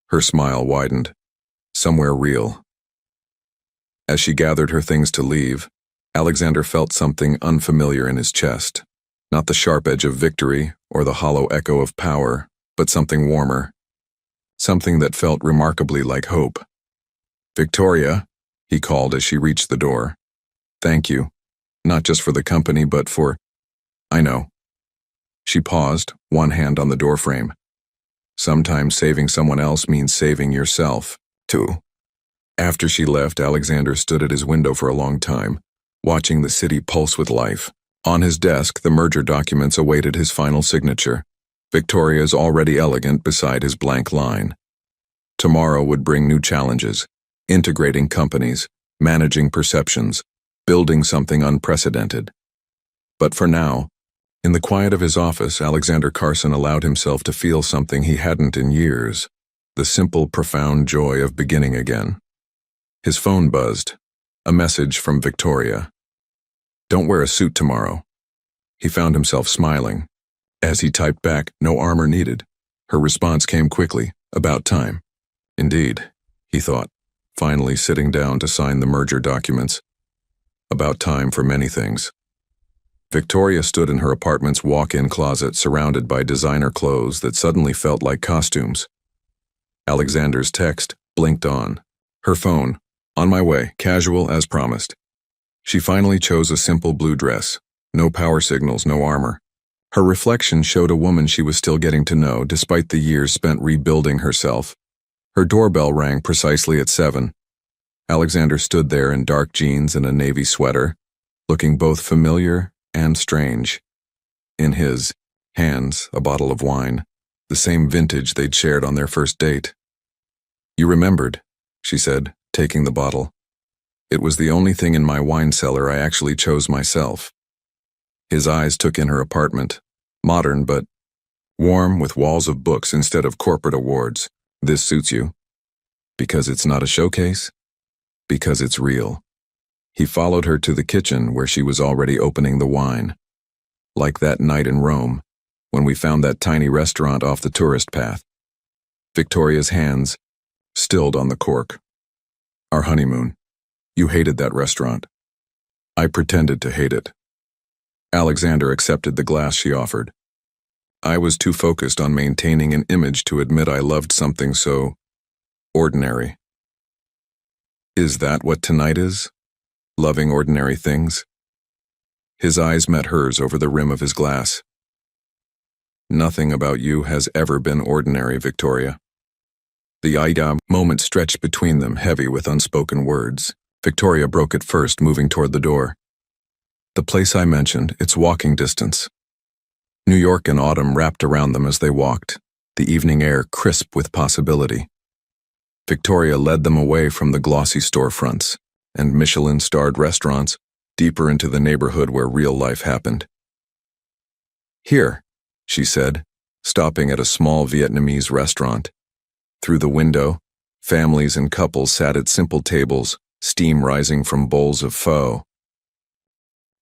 Her smile widened. Somewhere real. As she gathered her things to leave, Alexander felt something unfamiliar in his chest. Not the sharp edge of victory or the hollow echo of power, but something warmer. Something that felt remarkably like hope. Victoria, he called as she reached the door. Thank you. Not just for the company, but for... I know. She paused, one hand on the doorframe. Sometimes saving someone else means saving yourself, too. After she left, Alexander stood at his window for a long time, watching the city pulse with life. On his desk, the merger documents awaited his final signature. Victoria's already elegant beside his blank line. Tomorrow would bring new challenges, integrating companies, managing perceptions, building something unprecedented. But for now, in the quiet of his office, Alexander Carson allowed himself to feel something he hadn't in years, the simple, profound joy of beginning again. His phone buzzed, a message from Victoria. "Don't wear a suit tomorrow." He found himself smiling. As he typed back, "No armor needed," her response came quickly, "About time." Indeed, he thought, finally sitting down to sign the merger documents. About time for many things. Victoria stood in her apartment's walk-in closet surrounded by designer clothes that suddenly felt like costumes. Alexander's text blinked on. Her phone, "On my way, casual as promised." She finally chose a simple blue dress. No power signals, no armor. Her reflection showed a woman she was still getting to know despite the years spent rebuilding herself. Her doorbell rang precisely at 7. Alexander stood there in dark jeans and a navy sweater, looking both familiar and strange. In his hands, a bottle of wine, the same vintage they'd shared on their first date. "You remembered," she said, taking the bottle. "It was the only thing in my wine cellar I actually chose myself." His eyes took in her apartment, modern but warm with walls of books instead of corporate awards. "This suits you." "Because it's not a showcase?" "Because it's real." He followed her to the kitchen where she was already opening the wine. "Like that night in Rome, when we found that tiny restaurant off the tourist path." Victoria's hands stilled on the cork. "Our honeymoon. You hated that restaurant." "I pretended to hate it." Alexander accepted the glass she offered. "I was too focused on maintaining an image to admit I loved something so ordinary." "Is that what tonight is? Loving ordinary things?" His eyes met hers over the rim of his glass. "Nothing about you has ever been ordinary, Victoria." The Aida moment stretched between them, heavy with unspoken words. Victoria broke it first, moving toward the door. "The place I mentioned, it's walking distance." New York in autumn wrapped around them as they walked, the evening air crisp with possibility. Victoria led them away from the glossy storefronts and Michelin-starred restaurants, deeper into the neighborhood where real life happened. "Here," she said, stopping at a small Vietnamese restaurant. Through the window, families and couples sat at simple tables, steam rising from bowls of pho.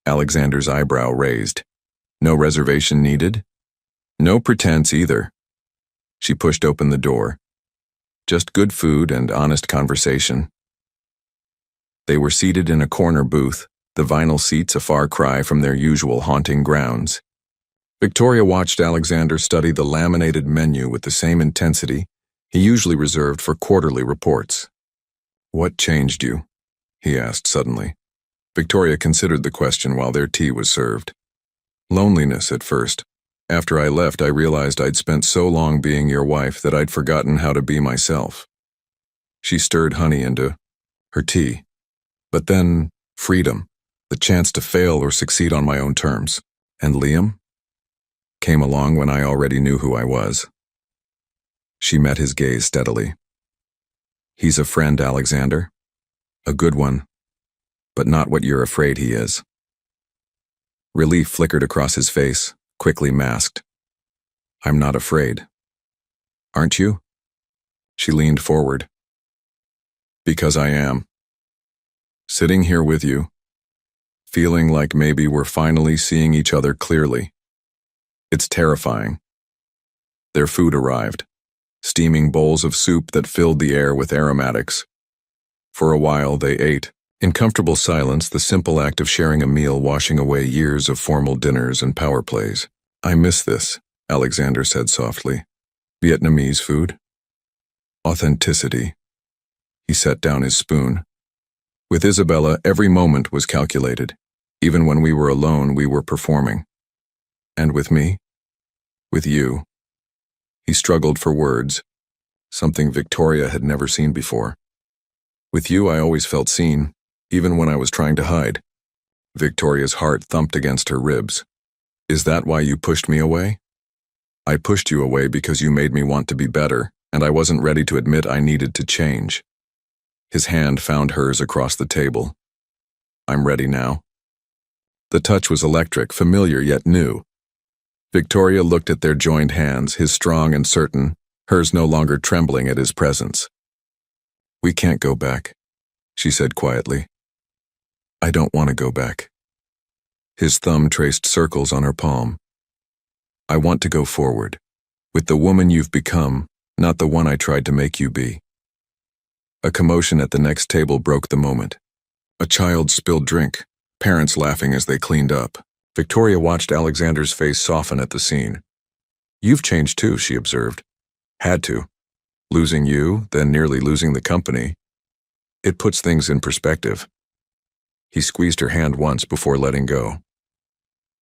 Alexander's eyebrow raised. "No reservation needed?" "No pretense either." She pushed open the door. "Just good food and honest conversation." They were seated in a corner booth, the vinyl seats a far cry from their usual haunting grounds. Victoria watched Alexander study the laminated menu with the same intensity he usually reserved for quarterly reports. "What changed you?" he asked suddenly. Victoria considered the question while their tea was served. "Loneliness at first. After I left, I realized I'd spent so long being your wife that I'd forgotten how to be myself." She stirred honey into her tea. "But then, freedom, the chance to fail or succeed on my own terms. And Liam? Came along when I already knew who I was." She met his gaze steadily. "He's a friend, Alexander. A good one, but not what you're afraid he is." Relief flickered across his face, quickly masked. "I'm not afraid." "Aren't you?" She leaned forward. "Because I am. Sitting here with you, feeling like maybe we're finally seeing each other clearly. It's terrifying." Their food arrived, steaming bowls of soup that filled the air with aromatics. For a while they ate, in comfortable silence, the simple act of sharing a meal washing away years of formal dinners and power plays. "I miss this," Alexander said softly. "Vietnamese food. Authenticity." He set down his spoon. "With Isabella, every moment was calculated. Even when we were alone, we were performing. And with me? With you. He struggled for words, something Victoria had never seen before. With you, I always felt seen, even when I was trying to hide. Victoria's heart thumped against her ribs. Is that why you pushed me away? I pushed you away because you made me want to be better, and I wasn't ready to admit I needed to change. His hand found hers across the table. I'm ready now. The touch was electric, familiar yet new. Victoria looked at their joined hands, his strong and certain, hers no longer trembling at his presence. We can't go back, she said quietly. I don't want to go back. His thumb traced circles on her palm. I want to go forward, with the woman you've become, not the one I tried to make you be. A commotion at the next table broke the moment. A child spilled drink, parents laughing as they cleaned up. Victoria watched Alexander's face soften at the scene. You've changed too, she observed. Had to. Losing you, then nearly losing the company. It puts things in perspective. He squeezed her hand once before letting go.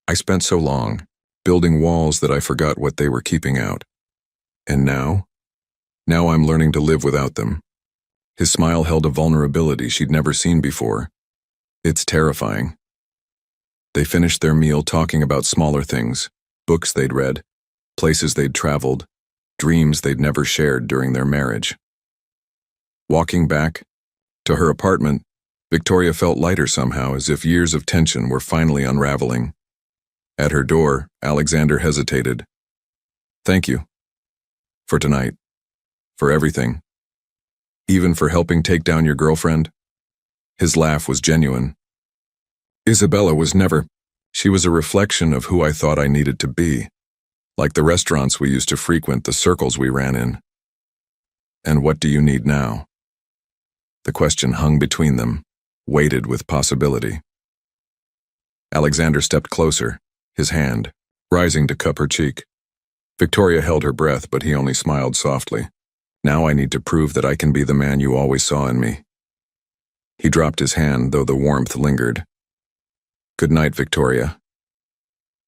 I spent so long, building walls that I forgot what they were keeping out. And now? Now I'm learning to live without them. His smile held a vulnerability she'd never seen before. It's terrifying. They finished their meal talking about smaller things, books they'd read, places they'd traveled, dreams they'd never shared during their marriage. Walking back to her apartment, Victoria felt lighter somehow, as if years of tension were finally unraveling. At her door, Alexander hesitated. Thank you. For tonight. For everything. Even for helping take down your girlfriend? His laugh was genuine. Isabella was never. She was a reflection of who I thought I needed to be. Like the restaurants we used to frequent, the circles we ran in. And what do you need now? The question hung between them, weighted with possibility. Alexander stepped closer, his hand rising to cup her cheek. Victoria held her breath, but he only smiled softly. Now I need to prove that I can be the man you always saw in me. He dropped his hand, though the warmth lingered. Good night, Victoria.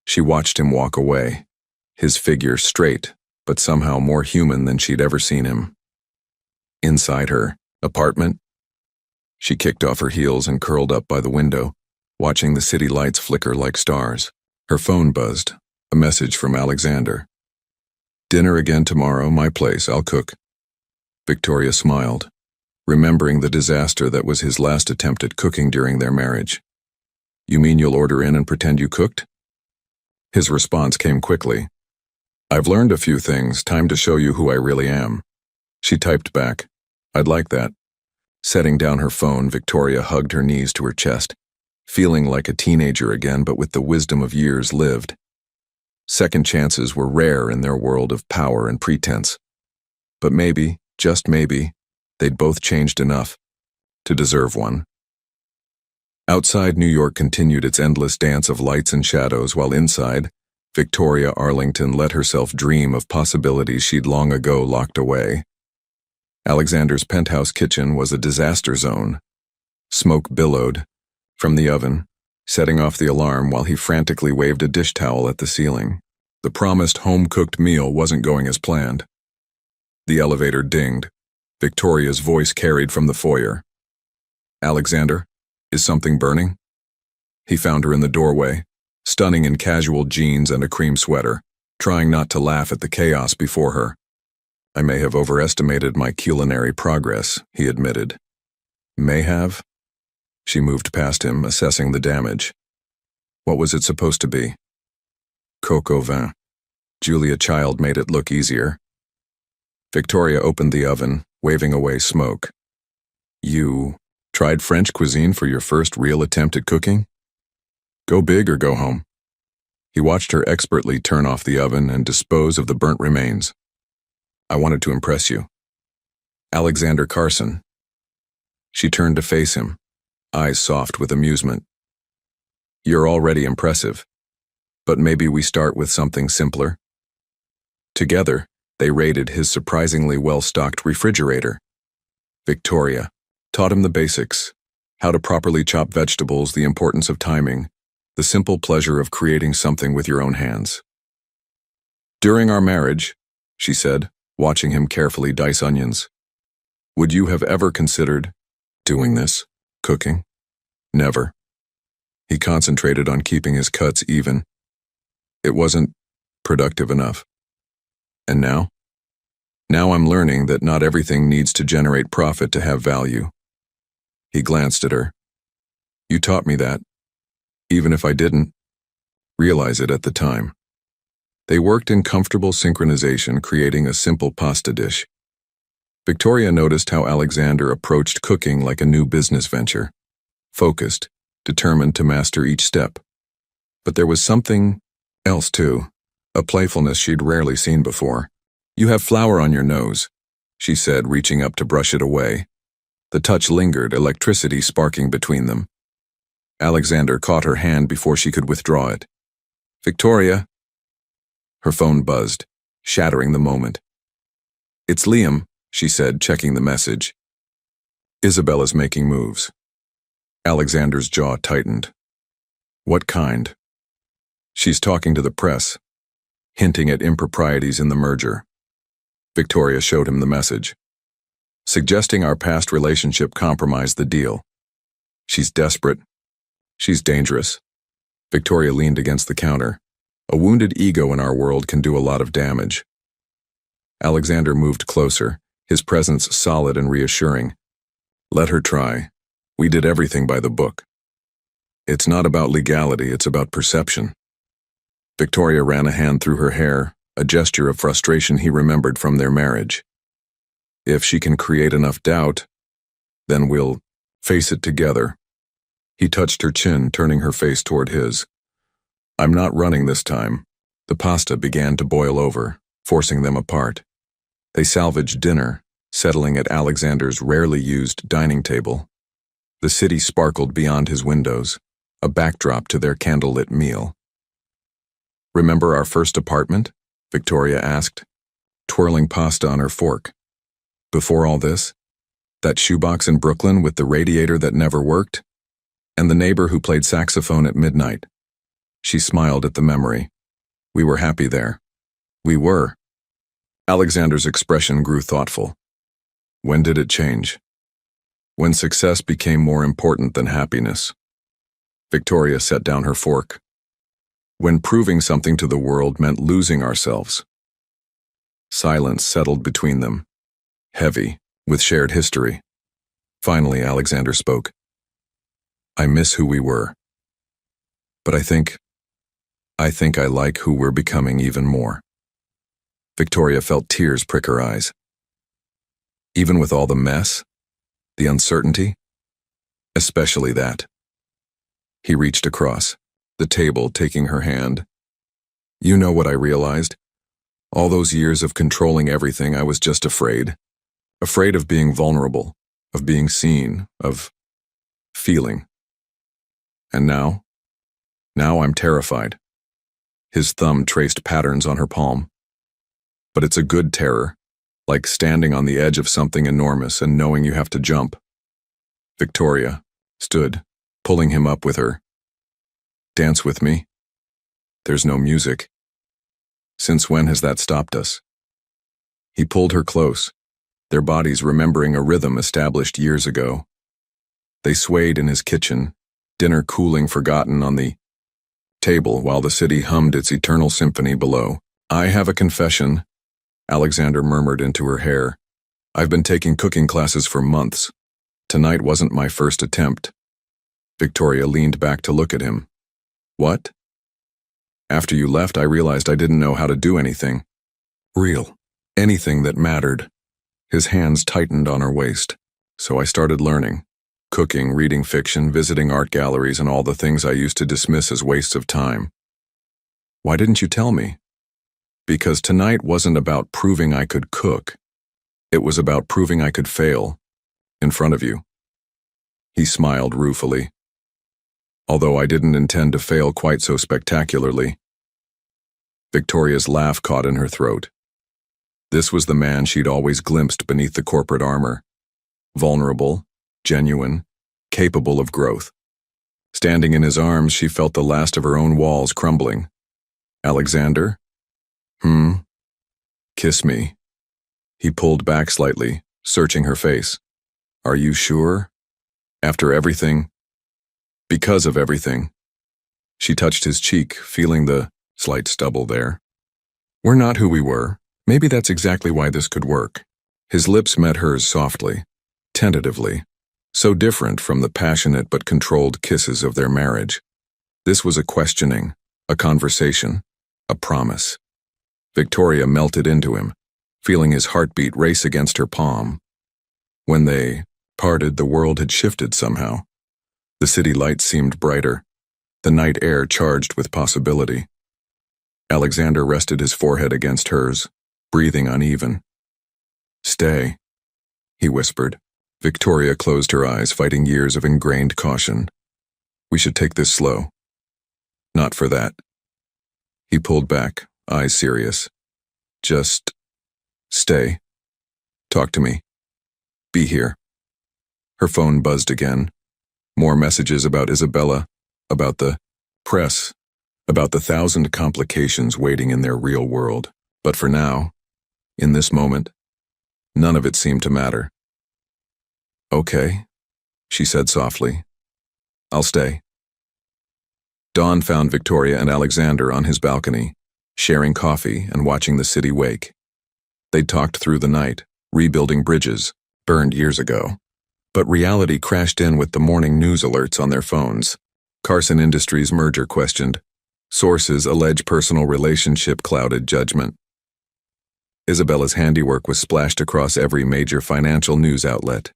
She watched him walk away, his figure straight, but somehow more human than she'd ever seen him. Inside her apartment, she kicked off her heels and curled up by the window, watching the city lights flicker like stars. Her phone buzzed, a message from Alexander. Dinner again tomorrow, my place, I'll cook. Victoria smiled, remembering the disaster that was his last attempt at cooking during their marriage. You mean you'll order in and pretend you cooked? His response came quickly. I've learned a few things, time to show you who I really am. She typed back, I'd like that. Setting down her phone, Victoria hugged her knees to her chest, feeling like a teenager again, but with the wisdom of years lived. Second chances were rare in their world of power and pretense. But maybe, just maybe, they'd both changed enough to deserve one. Outside, New York continued its endless dance of lights and shadows, while inside, Victoria Arlington let herself dream of possibilities she'd long ago locked away. Alexander's penthouse kitchen was a disaster zone. Smoke billowed from the oven, setting off the alarm while he frantically waved a dish towel at the ceiling. The promised home-cooked meal wasn't going as planned. The elevator dinged. Victoria's voice carried from the foyer. Alexander? Is something burning? He found her in the doorway, stunning in casual jeans and a cream sweater, trying not to laugh at the chaos before her. I may have overestimated my culinary progress, he admitted. May have? She moved past him, assessing the damage. What was it supposed to be? Coq au vin. Julia Child made it look easier. Victoria opened the oven, waving away smoke. You tried French cuisine for your first real attempt at cooking? Go big or go home. He watched her expertly turn off the oven and dispose of the burnt remains. I wanted to impress you. Alexander Carson. She turned to face him, eyes soft with amusement. You're already impressive, but maybe we start with something simpler? Together, they raided his surprisingly well-stocked refrigerator. Victoria taught him the basics, how to properly chop vegetables, the importance of timing, the simple pleasure of creating something with your own hands. During our marriage, she said, watching him carefully dice onions. Would you have ever considered doing this? Cooking? Never. He concentrated on keeping his cuts even. It wasn't productive enough. And now? Now I'm learning that not everything needs to generate profit to have value. He glanced at her. You taught me that, even if I didn't realize it at the time. They worked in comfortable synchronization, creating a simple pasta dish. Victoria noticed how Alexander approached cooking like a new business venture, focused, determined to master each step. But there was something else too, a playfulness she'd rarely seen before. You have flour on your nose, she said, reaching up to brush it away. The touch lingered, electricity sparking between them. Alexander caught her hand before she could withdraw it. Victoria. Her phone buzzed, shattering the moment. It's Liam, she said, checking the message. Isabella's making moves. Alexander's jaw tightened. What kind? She's talking to the press, hinting at improprieties in the merger. Victoria showed him the message, suggesting our past relationship compromised the deal. She's desperate. She's dangerous. Victoria leaned against the counter. A wounded ego in our world can do a lot of damage. Alexander moved closer, his presence solid and reassuring. Let her try. We did everything by the book. It's not about legality, it's about perception. Victoria ran a hand through her hair, a gesture of frustration he remembered from their marriage. If she can create enough doubt, then we'll face it together. He touched her chin, turning her face toward his. I'm not running this time. The pasta began to boil over, forcing them apart. They salvaged dinner, settling at Alexander's rarely used dining table. The city sparkled beyond his windows, a backdrop to their candlelit meal. Remember our first apartment? Victoria asked, twirling pasta on her fork. Before all this? That shoebox in Brooklyn with the radiator that never worked? And the neighbor who played saxophone at midnight. She smiled at the memory. We were happy there. We were. Alexander's expression grew thoughtful. When did it change? When success became more important than happiness. Victoria set down her fork. When proving something to the world meant losing ourselves. Silence settled between them, heavy, with shared history. Finally, Alexander spoke. I miss who we were. But I think I like who we're becoming even more. Victoria felt tears prick her eyes. Even with all the mess, the uncertainty, especially that. He reached across the table, taking her hand. You know what I realized? All those years of controlling everything, I was just afraid. Afraid of being vulnerable, of being seen, of feeling. And now I'm terrified. His thumb traced patterns on her palm. But it's a good terror, like standing on the edge of something enormous and knowing you have to jump. Victoria stood, pulling him up with her. Dance with me. There's no music. Since when has that stopped us? He pulled her close, their bodies remembering a rhythm established years ago. They swayed in his kitchen, dinner cooling forgotten on the table while the city hummed its eternal symphony below. I have a confession, Alexander murmured into her hair. I've been taking cooking classes for months. Tonight wasn't my first attempt. Victoria leaned back to look at him. What? After you left, I realized I didn't know how to do anything. Real. Anything that mattered. His hands tightened on her waist. So I started learning. Cooking, reading fiction, visiting art galleries, and all the things I used to dismiss as wastes of time. Why didn't you tell me? Because tonight wasn't about proving I could cook. It was about proving I could fail. In front of you. He smiled ruefully. Although I didn't intend to fail quite so spectacularly. Victoria's laugh caught in her throat. This was the man she'd always glimpsed beneath the corporate armor. Vulnerable, genuine, capable of growth. Standing in his arms, she felt the last of her own walls crumbling. Alexander? Kiss me. He pulled back slightly, searching her face. Are you sure? After everything? Because of everything. She touched his cheek, feeling the slight stubble there. We're not who we were. Maybe that's exactly why this could work. His lips met hers softly, tentatively, so different from the passionate but controlled kisses of their marriage. This was a questioning, a conversation, a promise. Victoria melted into him, feeling his heartbeat race against her palm. When they parted, the world had shifted somehow. The city lights seemed brighter, the night air charged with possibility. Alexander rested his forehead against hers, breathing uneven. Stay, he whispered. Victoria closed her eyes, fighting years of ingrained caution. We should take this slow. Not for that. He pulled back, eyes serious. Just stay. Talk to me. Be here. Her phone buzzed again. More messages about Isabella, about the press, about the 1,000 complications waiting in their real world. But for now, in this moment, none of it seemed to matter. Okay, she said softly. I'll stay. Dawn found Victoria and Alexander on his balcony, sharing coffee and watching the city wake. They'd talked through the night, rebuilding bridges, burned years ago. But reality crashed in with the morning news alerts on their phones. Carson Industries merger questioned. Sources allege personal relationship clouded judgment. Isabella's handiwork was splashed across every major financial news outlet.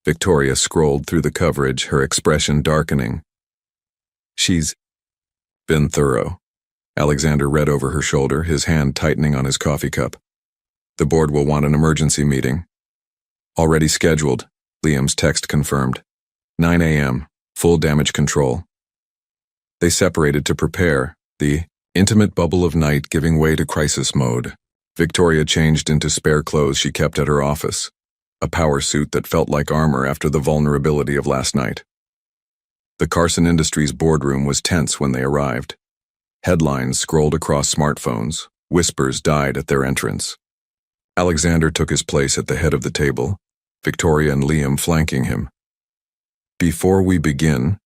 Victoria scrolled through the coverage, her expression darkening. She's been thorough. Alexander read over her shoulder, his hand tightening on his coffee cup. The board will want an emergency meeting. Already scheduled, Liam's text confirmed. 9 a.m., full damage control. They separated to prepare, the intimate bubble of night giving way to crisis mode. Victoria changed into spare clothes she kept at her office, a power suit that felt like armor after the vulnerability of last night. The Carson Industries boardroom was tense when they arrived. Headlines scrolled across smartphones, whispers died at their entrance. Alexander took his place at the head of the table, Victoria and Liam flanking him. Before we begin,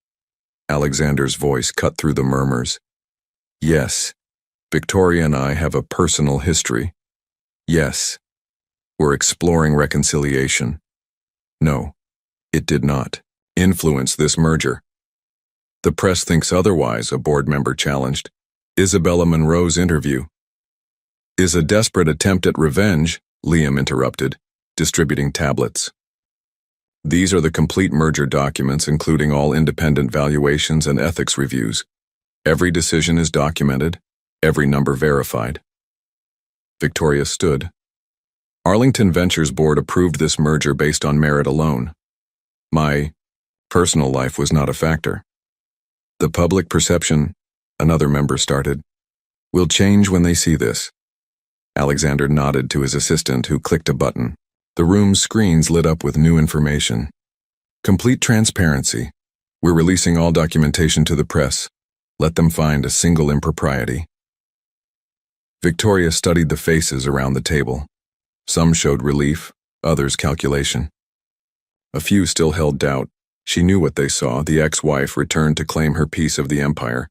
Alexander's voice cut through the murmurs. Yes, Victoria and I have a personal history. Yes, we're exploring reconciliation. No, it did not influence this merger. The press thinks otherwise, a board member challenged. Isabella Monroe's interview is a desperate attempt at revenge, Liam interrupted, distributing tablets. These are the complete merger documents, including all independent valuations and ethics reviews. Every decision is documented, every number verified. Victoria stood. Arlington Ventures board approved this merger based on merit alone. My personal life was not a factor. The public perception, another member started, will change when they see this. Alexander nodded to his assistant, who clicked a button. The room's screens lit up with new information. Complete transparency. We're releasing all documentation to the press. Let them find a single impropriety. Victoria studied the faces around the table. Some showed relief, others calculation. A few still held doubt. She knew what they saw. The ex-wife returned to claim her piece of the empire.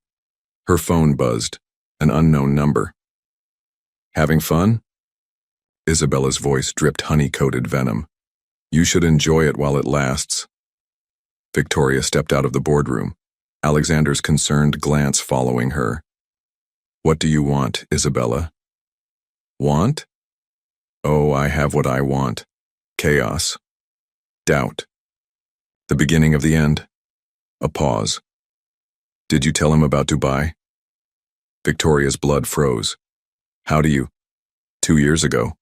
Her phone buzzed, an unknown number. Having fun? Isabella's voice dripped honey-coated venom. You should enjoy it while it lasts. Victoria stepped out of the boardroom, Alexander's concerned glance following her. What do you want, Isabella? Want? Oh, I have what I want. Chaos. Doubt. The beginning of the end. A pause. Did you tell him about Dubai? Victoria's blood froze. How do you? 2 years ago.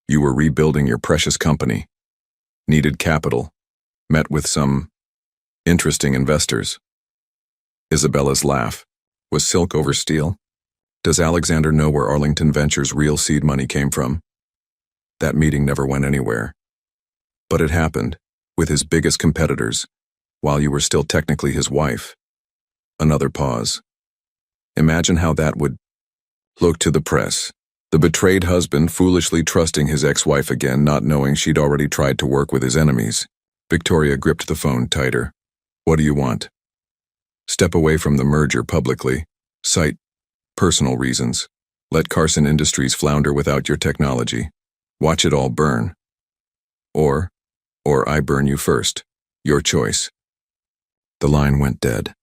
You were rebuilding your precious company. Needed capital. Met with some interesting investors. Isabella's laugh. Was silk over steel? Does Alexander know where Arlington Ventures' real seed money came from? That meeting never went anywhere. But it happened, with his biggest competitors, while you were still technically his wife. Another pause. Imagine how that would look to the press. The betrayed husband foolishly trusting his ex-wife again, not knowing she'd already tried to work with his enemies. Victoria gripped the phone tighter. What do you want? Step away from the merger publicly. Cite personal reasons. Let Carson Industries flounder without your technology. Watch it all burn. Or I burn you first. Your choice. The line went dead.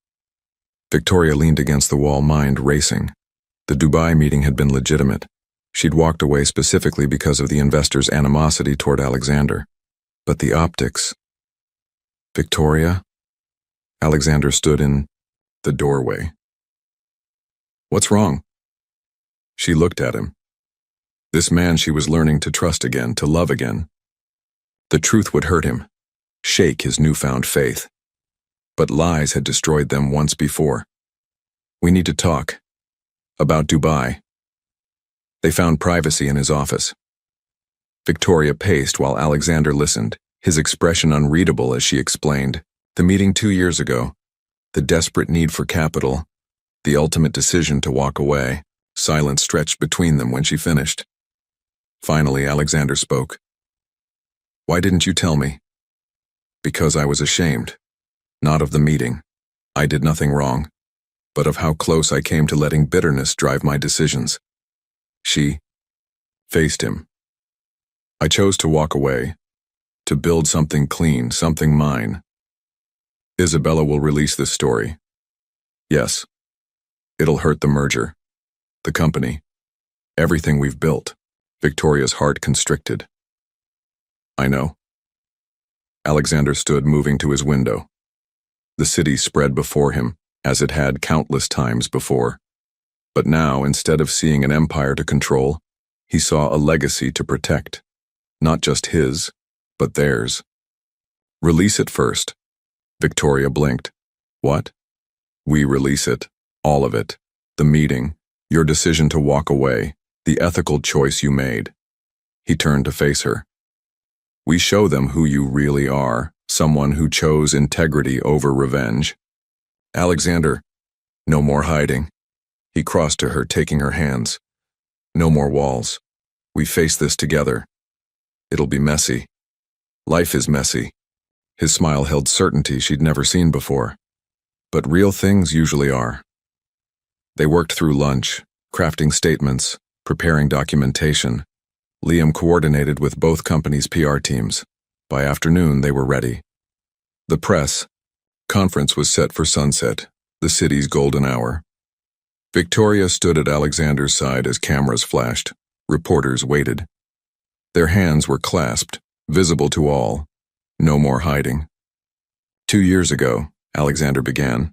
Victoria leaned against the wall, mind racing. The Dubai meeting had been legitimate. She'd walked away specifically because of the investors' animosity toward Alexander. But the optics. Victoria? Alexander stood in the doorway. What's wrong? She looked at him. This man she was learning to trust again, to love again. The truth would hurt him, shake his newfound faith. But lies had destroyed them once before. We need to talk. About Dubai. They found privacy in his office. Victoria paced while Alexander listened, his expression unreadable as she explained. The meeting 2 years ago. The desperate need for capital. The ultimate decision to walk away. Silence stretched between them when she finished. Finally, Alexander spoke. Why didn't you tell me? Because I was ashamed. Not of the meeting. I did nothing wrong. But of how close I came to letting bitterness drive my decisions. She faced him. I chose to walk away. To build something clean, something mine. Isabella will release this story. Yes. It'll hurt the merger. The company. Everything we've built. Victoria's heart constricted. I know. Alexander stood, moving to his window. The city spread before him, as it had countless times before. But now, instead of seeing an empire to control, he saw a legacy to protect. Not just his, but theirs. Release it first. Victoria blinked. What? We release it. All of it. The meeting. Your decision to walk away. The ethical choice you made. He turned to face her. We show them who you really are. Someone who chose integrity over revenge. Alexander. No more hiding. He crossed to her, taking her hands. No more walls. We face this together. It'll be messy. Life is messy. His smile held certainty she'd never seen before. But real things usually are. They worked through lunch, crafting statements, preparing documentation. Liam coordinated with both companies' PR teams. By afternoon, they were ready. The press conference was set for sunset, the city's golden hour. Victoria stood at Alexander's side as cameras flashed. Reporters waited. Their hands were clasped, visible to all. No more hiding. 2 years ago, Alexander began.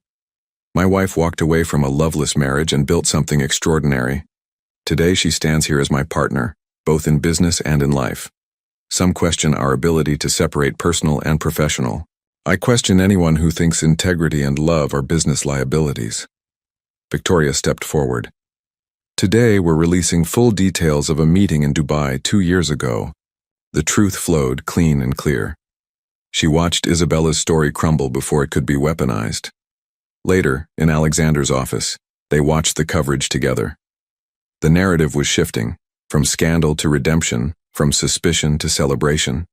My wife walked away from a loveless marriage and built something extraordinary. Today she stands here as my partner, both in business and in life. Some question our ability to separate personal and professional. I question anyone who thinks integrity and love are business liabilities. Victoria stepped forward. Today we're releasing full details of a meeting in Dubai 2 years ago. The truth flowed clean and clear. She watched Isabella's story crumble before it could be weaponized. Later, in Alexander's office, they watched the coverage together. The narrative was shifting, from scandal to redemption, from suspicion to celebration.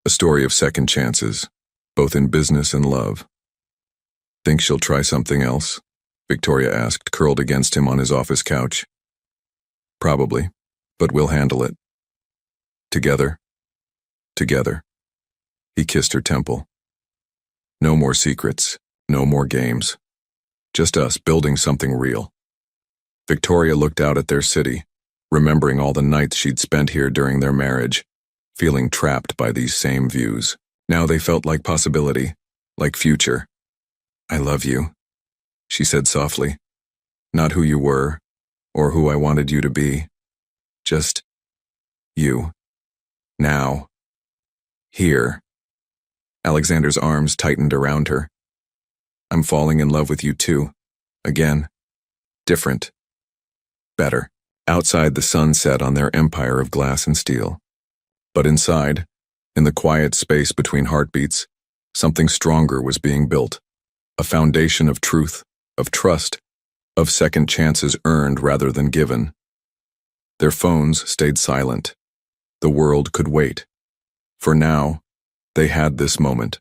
A story of second chances, both in business and love. Think she'll try something else? Victoria asked, curled against him on his office couch. Probably, but we'll handle it. Together. Together. He kissed her temple. No more secrets, no more games. Just us building something real. Victoria looked out at their city, remembering all the nights she'd spent here during their marriage, feeling trapped by these same views. Now they felt like possibility, like future. I love you, she said softly. Not who you were, or who I wanted you to be. Just you. Now. Here. Alexander's arms tightened around her. I'm falling in love with you too. Again. Different. Better. Outside, the sun set on their empire of glass and steel. But inside, in the quiet space between heartbeats, something stronger was being built. A foundation of truth, of trust, of second chances earned rather than given. Their phones stayed silent. The world could wait. For now, they had this moment,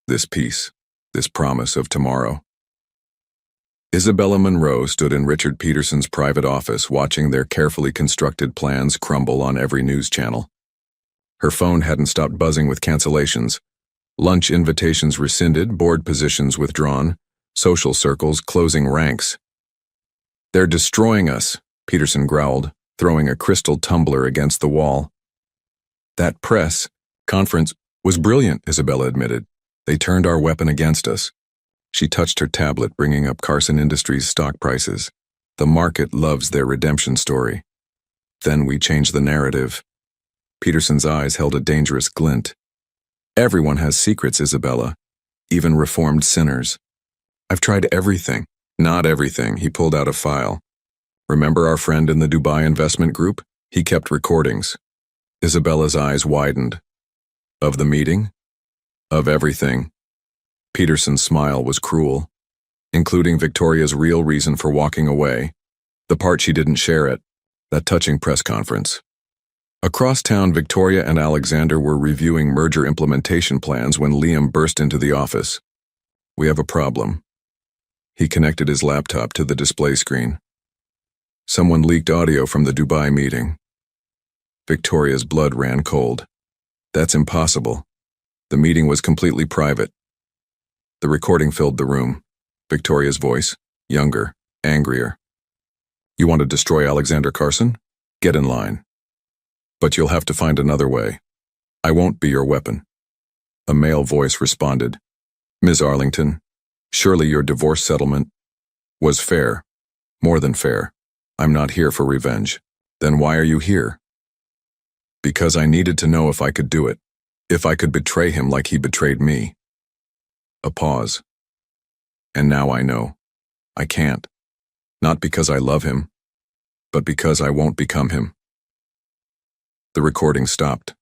this peace, this promise of tomorrow. Isabella Monroe stood in Richard Peterson's private office watching their carefully constructed plans crumble on every news channel. Her phone hadn't stopped buzzing with cancellations. Lunch invitations rescinded, board positions withdrawn, social circles closing ranks. "They're destroying us," Peterson growled, throwing a crystal tumbler against the wall. "That press conference was brilliant," Isabella admitted. "They turned our weapon against us." She touched her tablet, bringing up Carson Industries' stock prices. "The market loves their redemption story." "Then we changed the narrative." Peterson's eyes held a dangerous glint. "Everyone has secrets, Isabella, even reformed sinners." "I've tried everything." "Not everything." He pulled out a file. "Remember our friend in the Dubai investment group? He kept recordings." Isabella's eyes widened. "Of the meeting?" "Of everything." Peterson's smile was cruel, including Victoria's real reason for walking away, the part she didn't share at that touching press conference. Across town, Victoria and Alexander were reviewing merger implementation plans when Liam burst into the office. "We have a problem." He connected his laptop to the display screen. "Someone leaked audio from the Dubai meeting." Victoria's blood ran cold. "That's impossible. The meeting was completely private." The recording filled the room. Victoria's voice, younger, angrier. "You want to destroy Alexander Carson? Get in line. But you'll have to find another way. I won't be your weapon." A male voice responded. "Ms. Arlington, surely your divorce settlement was fair, more than fair. I'm not here for revenge." "Then why are you here?" "Because I needed to know if I could do it, if I could betray him like he betrayed me." A pause. "And now I know. I can't. Not because I love him, but because I won't become him." The recording stopped.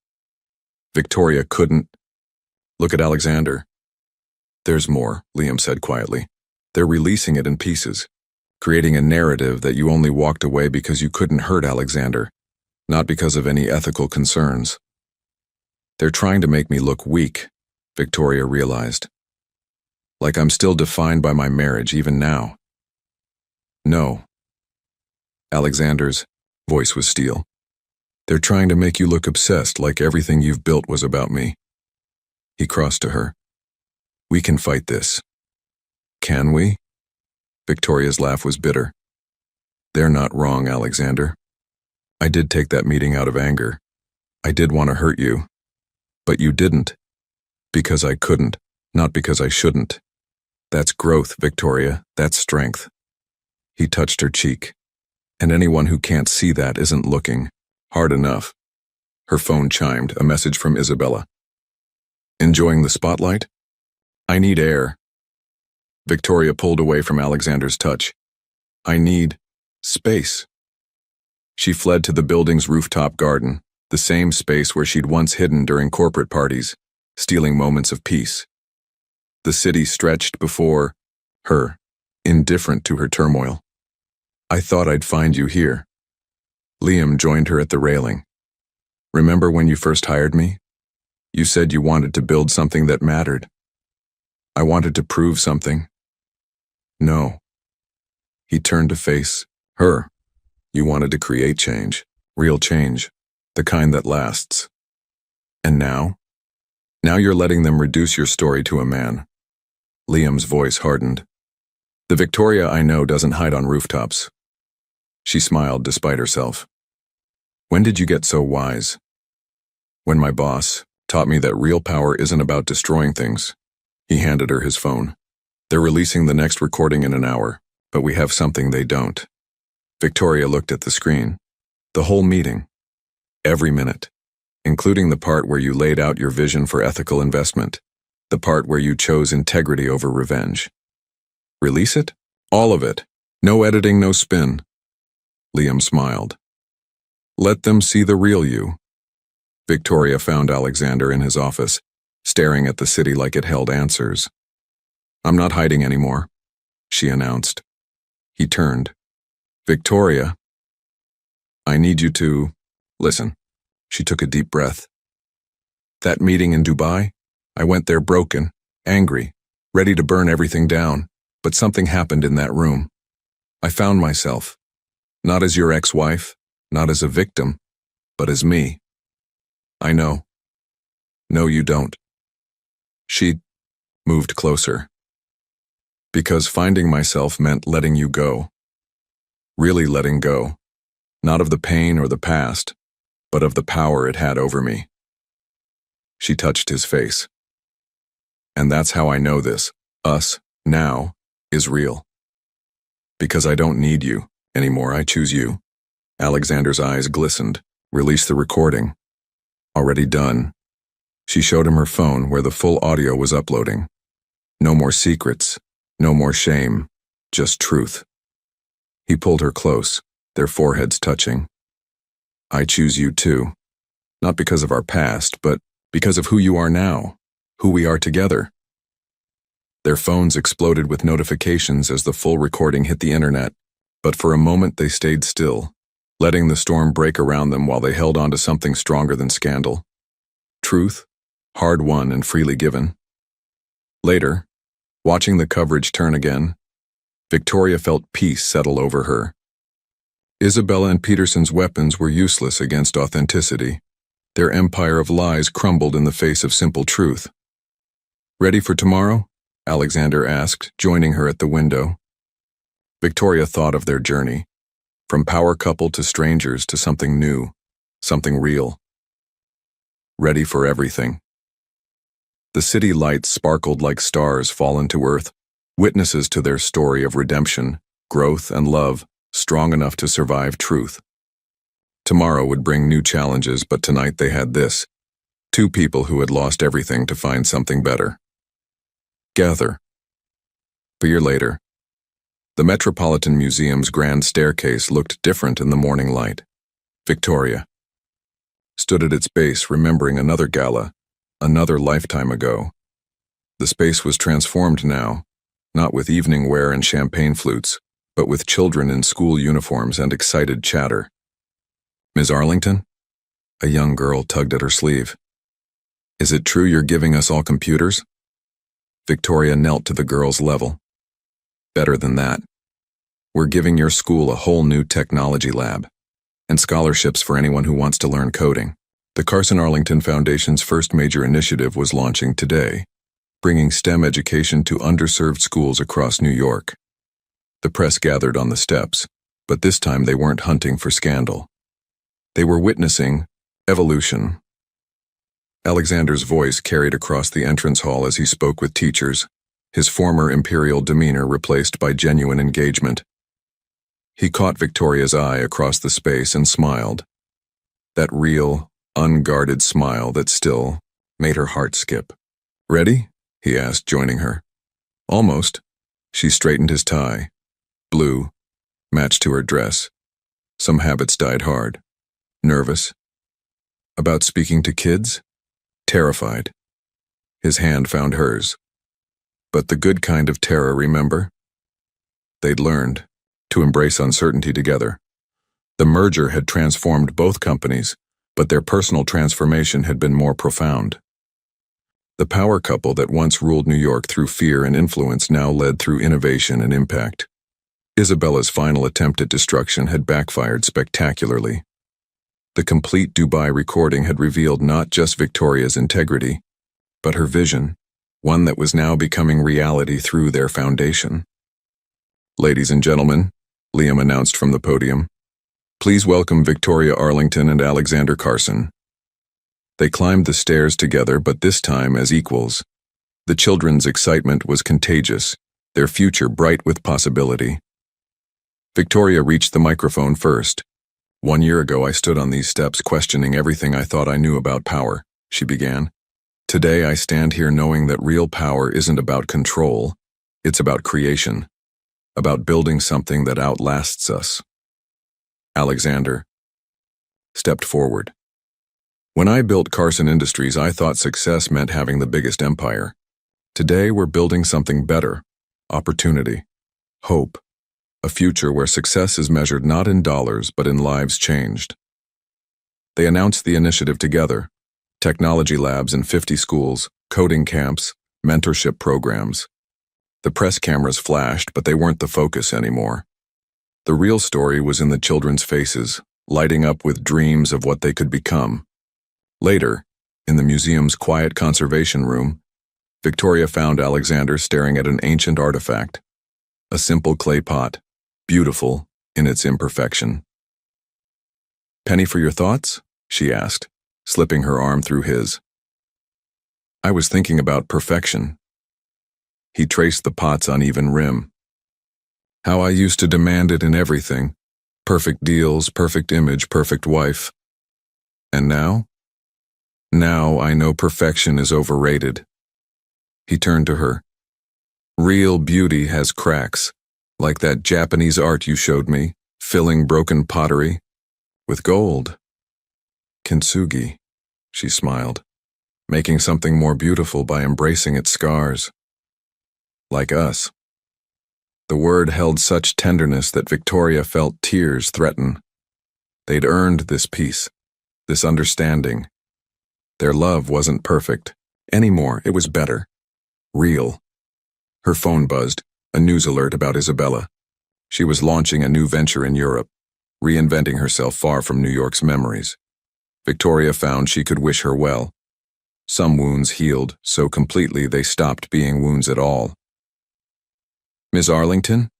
Victoria couldn't. "Look at Alexander." "There's more," Liam said quietly. "They're releasing it in pieces, creating a narrative that you only walked away because you couldn't hurt Alexander, not because of any ethical concerns. They're trying to make me look weak," Victoria realized. "Like I'm still defined by my marriage even now." "No." Alexander's voice was steel. "They're trying to make you look obsessed, like everything you've built was about me." He crossed to her. "We can fight this." "Can we?" Victoria's laugh was bitter. "They're not wrong, Alexander. I did take that meeting out of anger. I did want to hurt you. But you didn't. Because I couldn't, not because I shouldn't. That's growth, Victoria. That's strength." He touched her cheek. "And anyone who can't see that isn't looking hard enough." Her phone chimed, a message from Isabella. "Enjoying the spotlight? I need air." Victoria pulled away from Alexander's touch. "I need space." She fled to the building's rooftop garden, the same space where she'd once hidden during corporate parties, stealing moments of peace. The city stretched before her, indifferent to her turmoil. "I thought I'd find you here." Liam joined her at the railing. "Remember when you first hired me? You said you wanted to build something that mattered. I wanted to prove something." "No." He turned to face her. "You wanted to create change, real change, the kind that lasts. And now? Now you're letting them reduce your story to a man." Liam's voice hardened. "The Victoria I know doesn't hide on rooftops." She smiled despite herself. "When did you get so wise?" "When my boss taught me that real power isn't about destroying things." He handed her his phone. "They're releasing the next recording in an hour, but we have something they don't." Victoria looked at the screen. "The whole meeting. Every minute. Including the part where you laid out your vision for ethical investment. The part where you chose integrity over revenge." "Release it? All of it. No editing, no spin." Liam smiled. "Let them see the real you." Victoria found Alexander in his office, staring at the city like it held answers. "I'm not hiding anymore," she announced. He turned. "Victoria." I need you to listen. She took a deep breath. That meeting in Dubai? I went there broken, angry, ready to burn everything down, but something happened in that room. I found myself, not as your ex-wife, not as a victim, but as me. I know. No, you don't. She moved closer. Because finding myself meant letting you go. Really letting go. Not of the pain or the past, but of the power it had over me. She touched his face. And that's how I know this, us, now, is real. Because I don't need you anymore, I choose you. Alexander's eyes glistened. Release the recording. Already done. She showed him her phone where the full audio was uploading. No more secrets, no more shame, just truth. He pulled her close, their foreheads touching. I choose you too. Not because of our past, but because of who you are now, who we are together. Their phones exploded with notifications as the full recording hit the internet, but for a moment they stayed still, letting the storm break around them while they held on to something stronger than scandal. Truth, hard-won and freely given. Later, watching the coverage turn again, Victoria felt peace settle over her. Isabella and Peterson's weapons were useless against authenticity. Their empire of lies crumbled in the face of simple truth. Ready for tomorrow? Alexander asked, joining her at the window. Victoria thought of their journey, from power couple to strangers to something new, something real. Ready for everything. The city lights sparkled like stars fallen to earth, witnesses to their story of redemption, growth, and love, strong enough to survive truth. Tomorrow would bring new challenges, but tonight they had this. Two people who had lost everything to find something better. Gather. A year later, the Metropolitan Museum's grand staircase looked different in the morning light. Victoria stood at its base, remembering another gala, another lifetime ago. The space was transformed now, not with evening wear and champagne flutes, but with children in school uniforms and excited chatter. Ms. Arlington? A young girl tugged at her sleeve. Is it true you're giving us all computers? Victoria knelt to the girl's level. Better than that. We're giving your school a whole new technology lab, and scholarships for anyone who wants to learn coding. The Carson Arlington Foundation's first major initiative was launching today, bringing STEM education to underserved schools across New York. The press gathered on the steps, but this time they weren't hunting for scandal. They were witnessing evolution. Alexander's voice carried across the entrance hall as he spoke with teachers, his former imperial demeanor replaced by genuine engagement. He caught Victoria's eye across the space and smiled. That real, unguarded smile that still made her heart skip. Ready? He asked, joining her. Almost. She straightened his tie. Blue, matched to her dress. Some habits died hard. Nervous. About speaking to kids? Terrified. His hand found hers. But the good kind of terror, remember? They'd learned to embrace uncertainty together. The merger had transformed both companies, but their personal transformation had been more profound. The power couple that once ruled New York through fear and influence now led through innovation and impact. Isabella's final attempt at destruction had backfired spectacularly. The complete Dubai recording had revealed not just Victoria's integrity, but her vision, one that was now becoming reality through their foundation. Ladies and gentlemen, Liam announced from the podium, please welcome Victoria Arlington and Alexander Carson. They climbed the stairs together, but this time as equals. The children's excitement was contagious, their future bright with possibility. Victoria reached the microphone first. 1 year ago, I stood on these steps questioning everything I thought I knew about power, she began. Today, I stand here knowing that real power isn't about control, it's about creation, about building something that outlasts us. Alexander stepped forward. When I built Carson Industries, I thought success meant having the biggest empire. Today, we're building something better, opportunity, hope, a future where success is measured not in dollars but in lives changed. They announced the initiative together: technology labs in 50 schools, coding camps, mentorship programs. The press cameras flashed, but they weren't the focus anymore. The real story was in the children's faces, lighting up with dreams of what they could become. Later, in the museum's quiet conservation room, Victoria found Alexander staring at an ancient artifact, a simple clay pot, beautiful in its imperfection. "Penny for your thoughts?" she asked, slipping her arm through his. "I was thinking about perfection." He traced the pot's uneven rim. "How I used to demand it in everything. Perfect deals, perfect image, perfect wife. And now? Now I know perfection is overrated." He turned to her. "Real beauty has cracks, like that Japanese art you showed me, filling broken pottery with gold." "Kintsugi," she smiled, "making something more beautiful by embracing its scars. Like us." The word held such tenderness that Victoria felt tears threaten. They'd earned this peace, this understanding. Their love wasn't perfect anymore. It was better. Real. Her phone buzzed, a news alert about Isabella. She was launching a new venture in Europe, reinventing herself far from New York's memories. Victoria found she could wish her well. Some wounds healed so completely they stopped being wounds at all. "Miss Arlington?"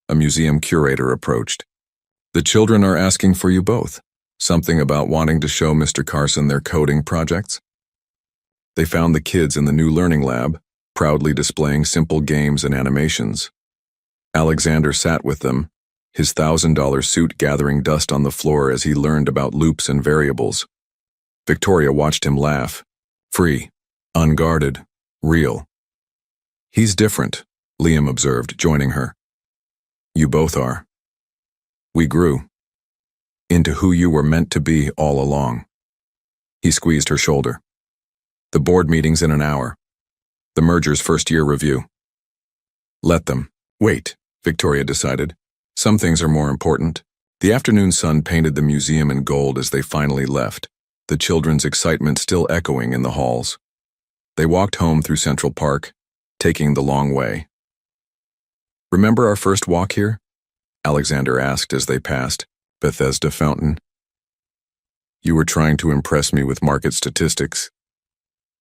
A museum curator approached. "The children are asking for you both. Something about wanting to show Mr. Carson their coding projects." They found the kids in the new learning lab, proudly displaying simple games and animations. Alexander sat with them, his $1,000 suit gathering dust on the floor as he learned about loops and variables. Victoria watched him laugh. Free, unguarded, real. "He's different," Liam observed, joining her. "You both are. We grew into who you were meant to be all along." He squeezed her shoulder. "The board meeting's in an hour. The merger's first-year review." "Let them. Wait," Victoria decided. "Some things are more important." The afternoon sun painted the museum in gold as they finally left, the children's excitement still echoing in the halls. They walked home through Central Park, taking the long way. "Remember our first walk here?" Alexander asked as they passed Bethesda Fountain. "You were trying to impress me with market statistics."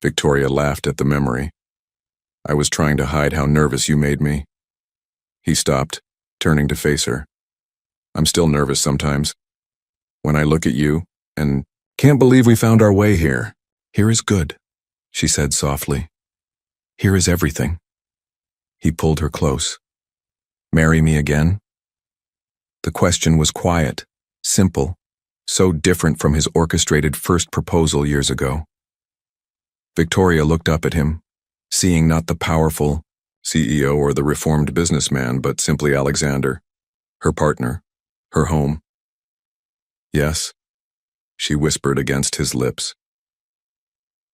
Victoria laughed at the memory. "I was trying to hide how nervous you made me." He stopped, turning to face her. "I'm still nervous sometimes. When I look at you, and can't believe we found our way here." "Here is good," she said softly. "Here is everything." He pulled her close. "Marry me again?" The question was quiet, simple, so different from his orchestrated first proposal years ago. Victoria looked up at him, seeing not the powerful CEO or the reformed businessman, but simply Alexander, her partner, her home. "Yes," she whispered against his lips.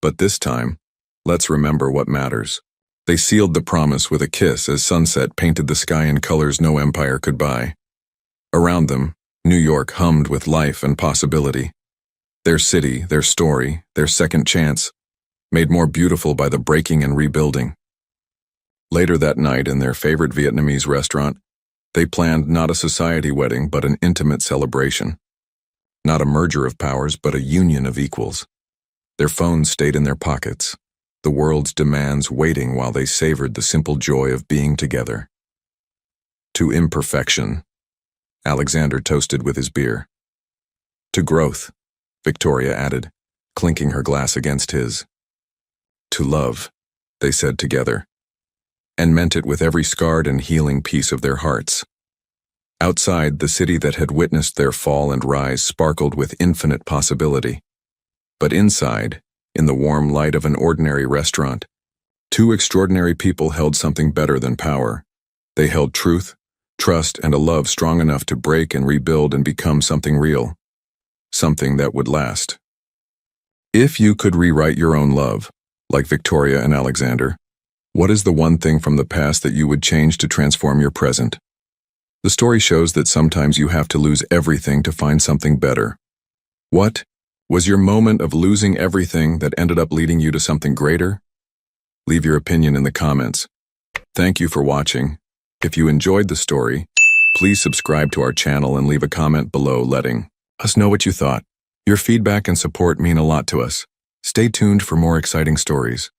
"But this time, let's remember what matters." They sealed the promise with a kiss as sunset painted the sky in colors no empire could buy. Around them, New York hummed with life and possibility. Their city, their story, their second chance, made more beautiful by the breaking and rebuilding. Later that night in their favorite Vietnamese restaurant, they planned not a society wedding but an intimate celebration. Not a merger of powers but a union of equals. Their phones stayed in their pockets, the world's demands waiting while they savored the simple joy of being together. "To imperfection," Alexander toasted with his beer. "To growth," Victoria added, clinking her glass against his. "To love," they said together, and meant it with every scarred and healing piece of their hearts. Outside, the city that had witnessed their fall and rise sparkled with infinite possibility. But inside, in the warm light of an ordinary restaurant, two extraordinary people held something better than power. They held truth, trust, and a love strong enough to break and rebuild and become something real. Something that would last. If you could rewrite your own love, like Victoria and Alexander, what is the one thing from the past that you would change to transform your present? The story shows that sometimes you have to lose everything to find something better. What was your moment of losing everything that ended up leading you to something greater? Leave your opinion in the comments. Thank you for watching. If you enjoyed the story, please subscribe to our channel and leave a comment below letting us know what you thought. Your feedback and support mean a lot to us. Stay tuned for more exciting stories.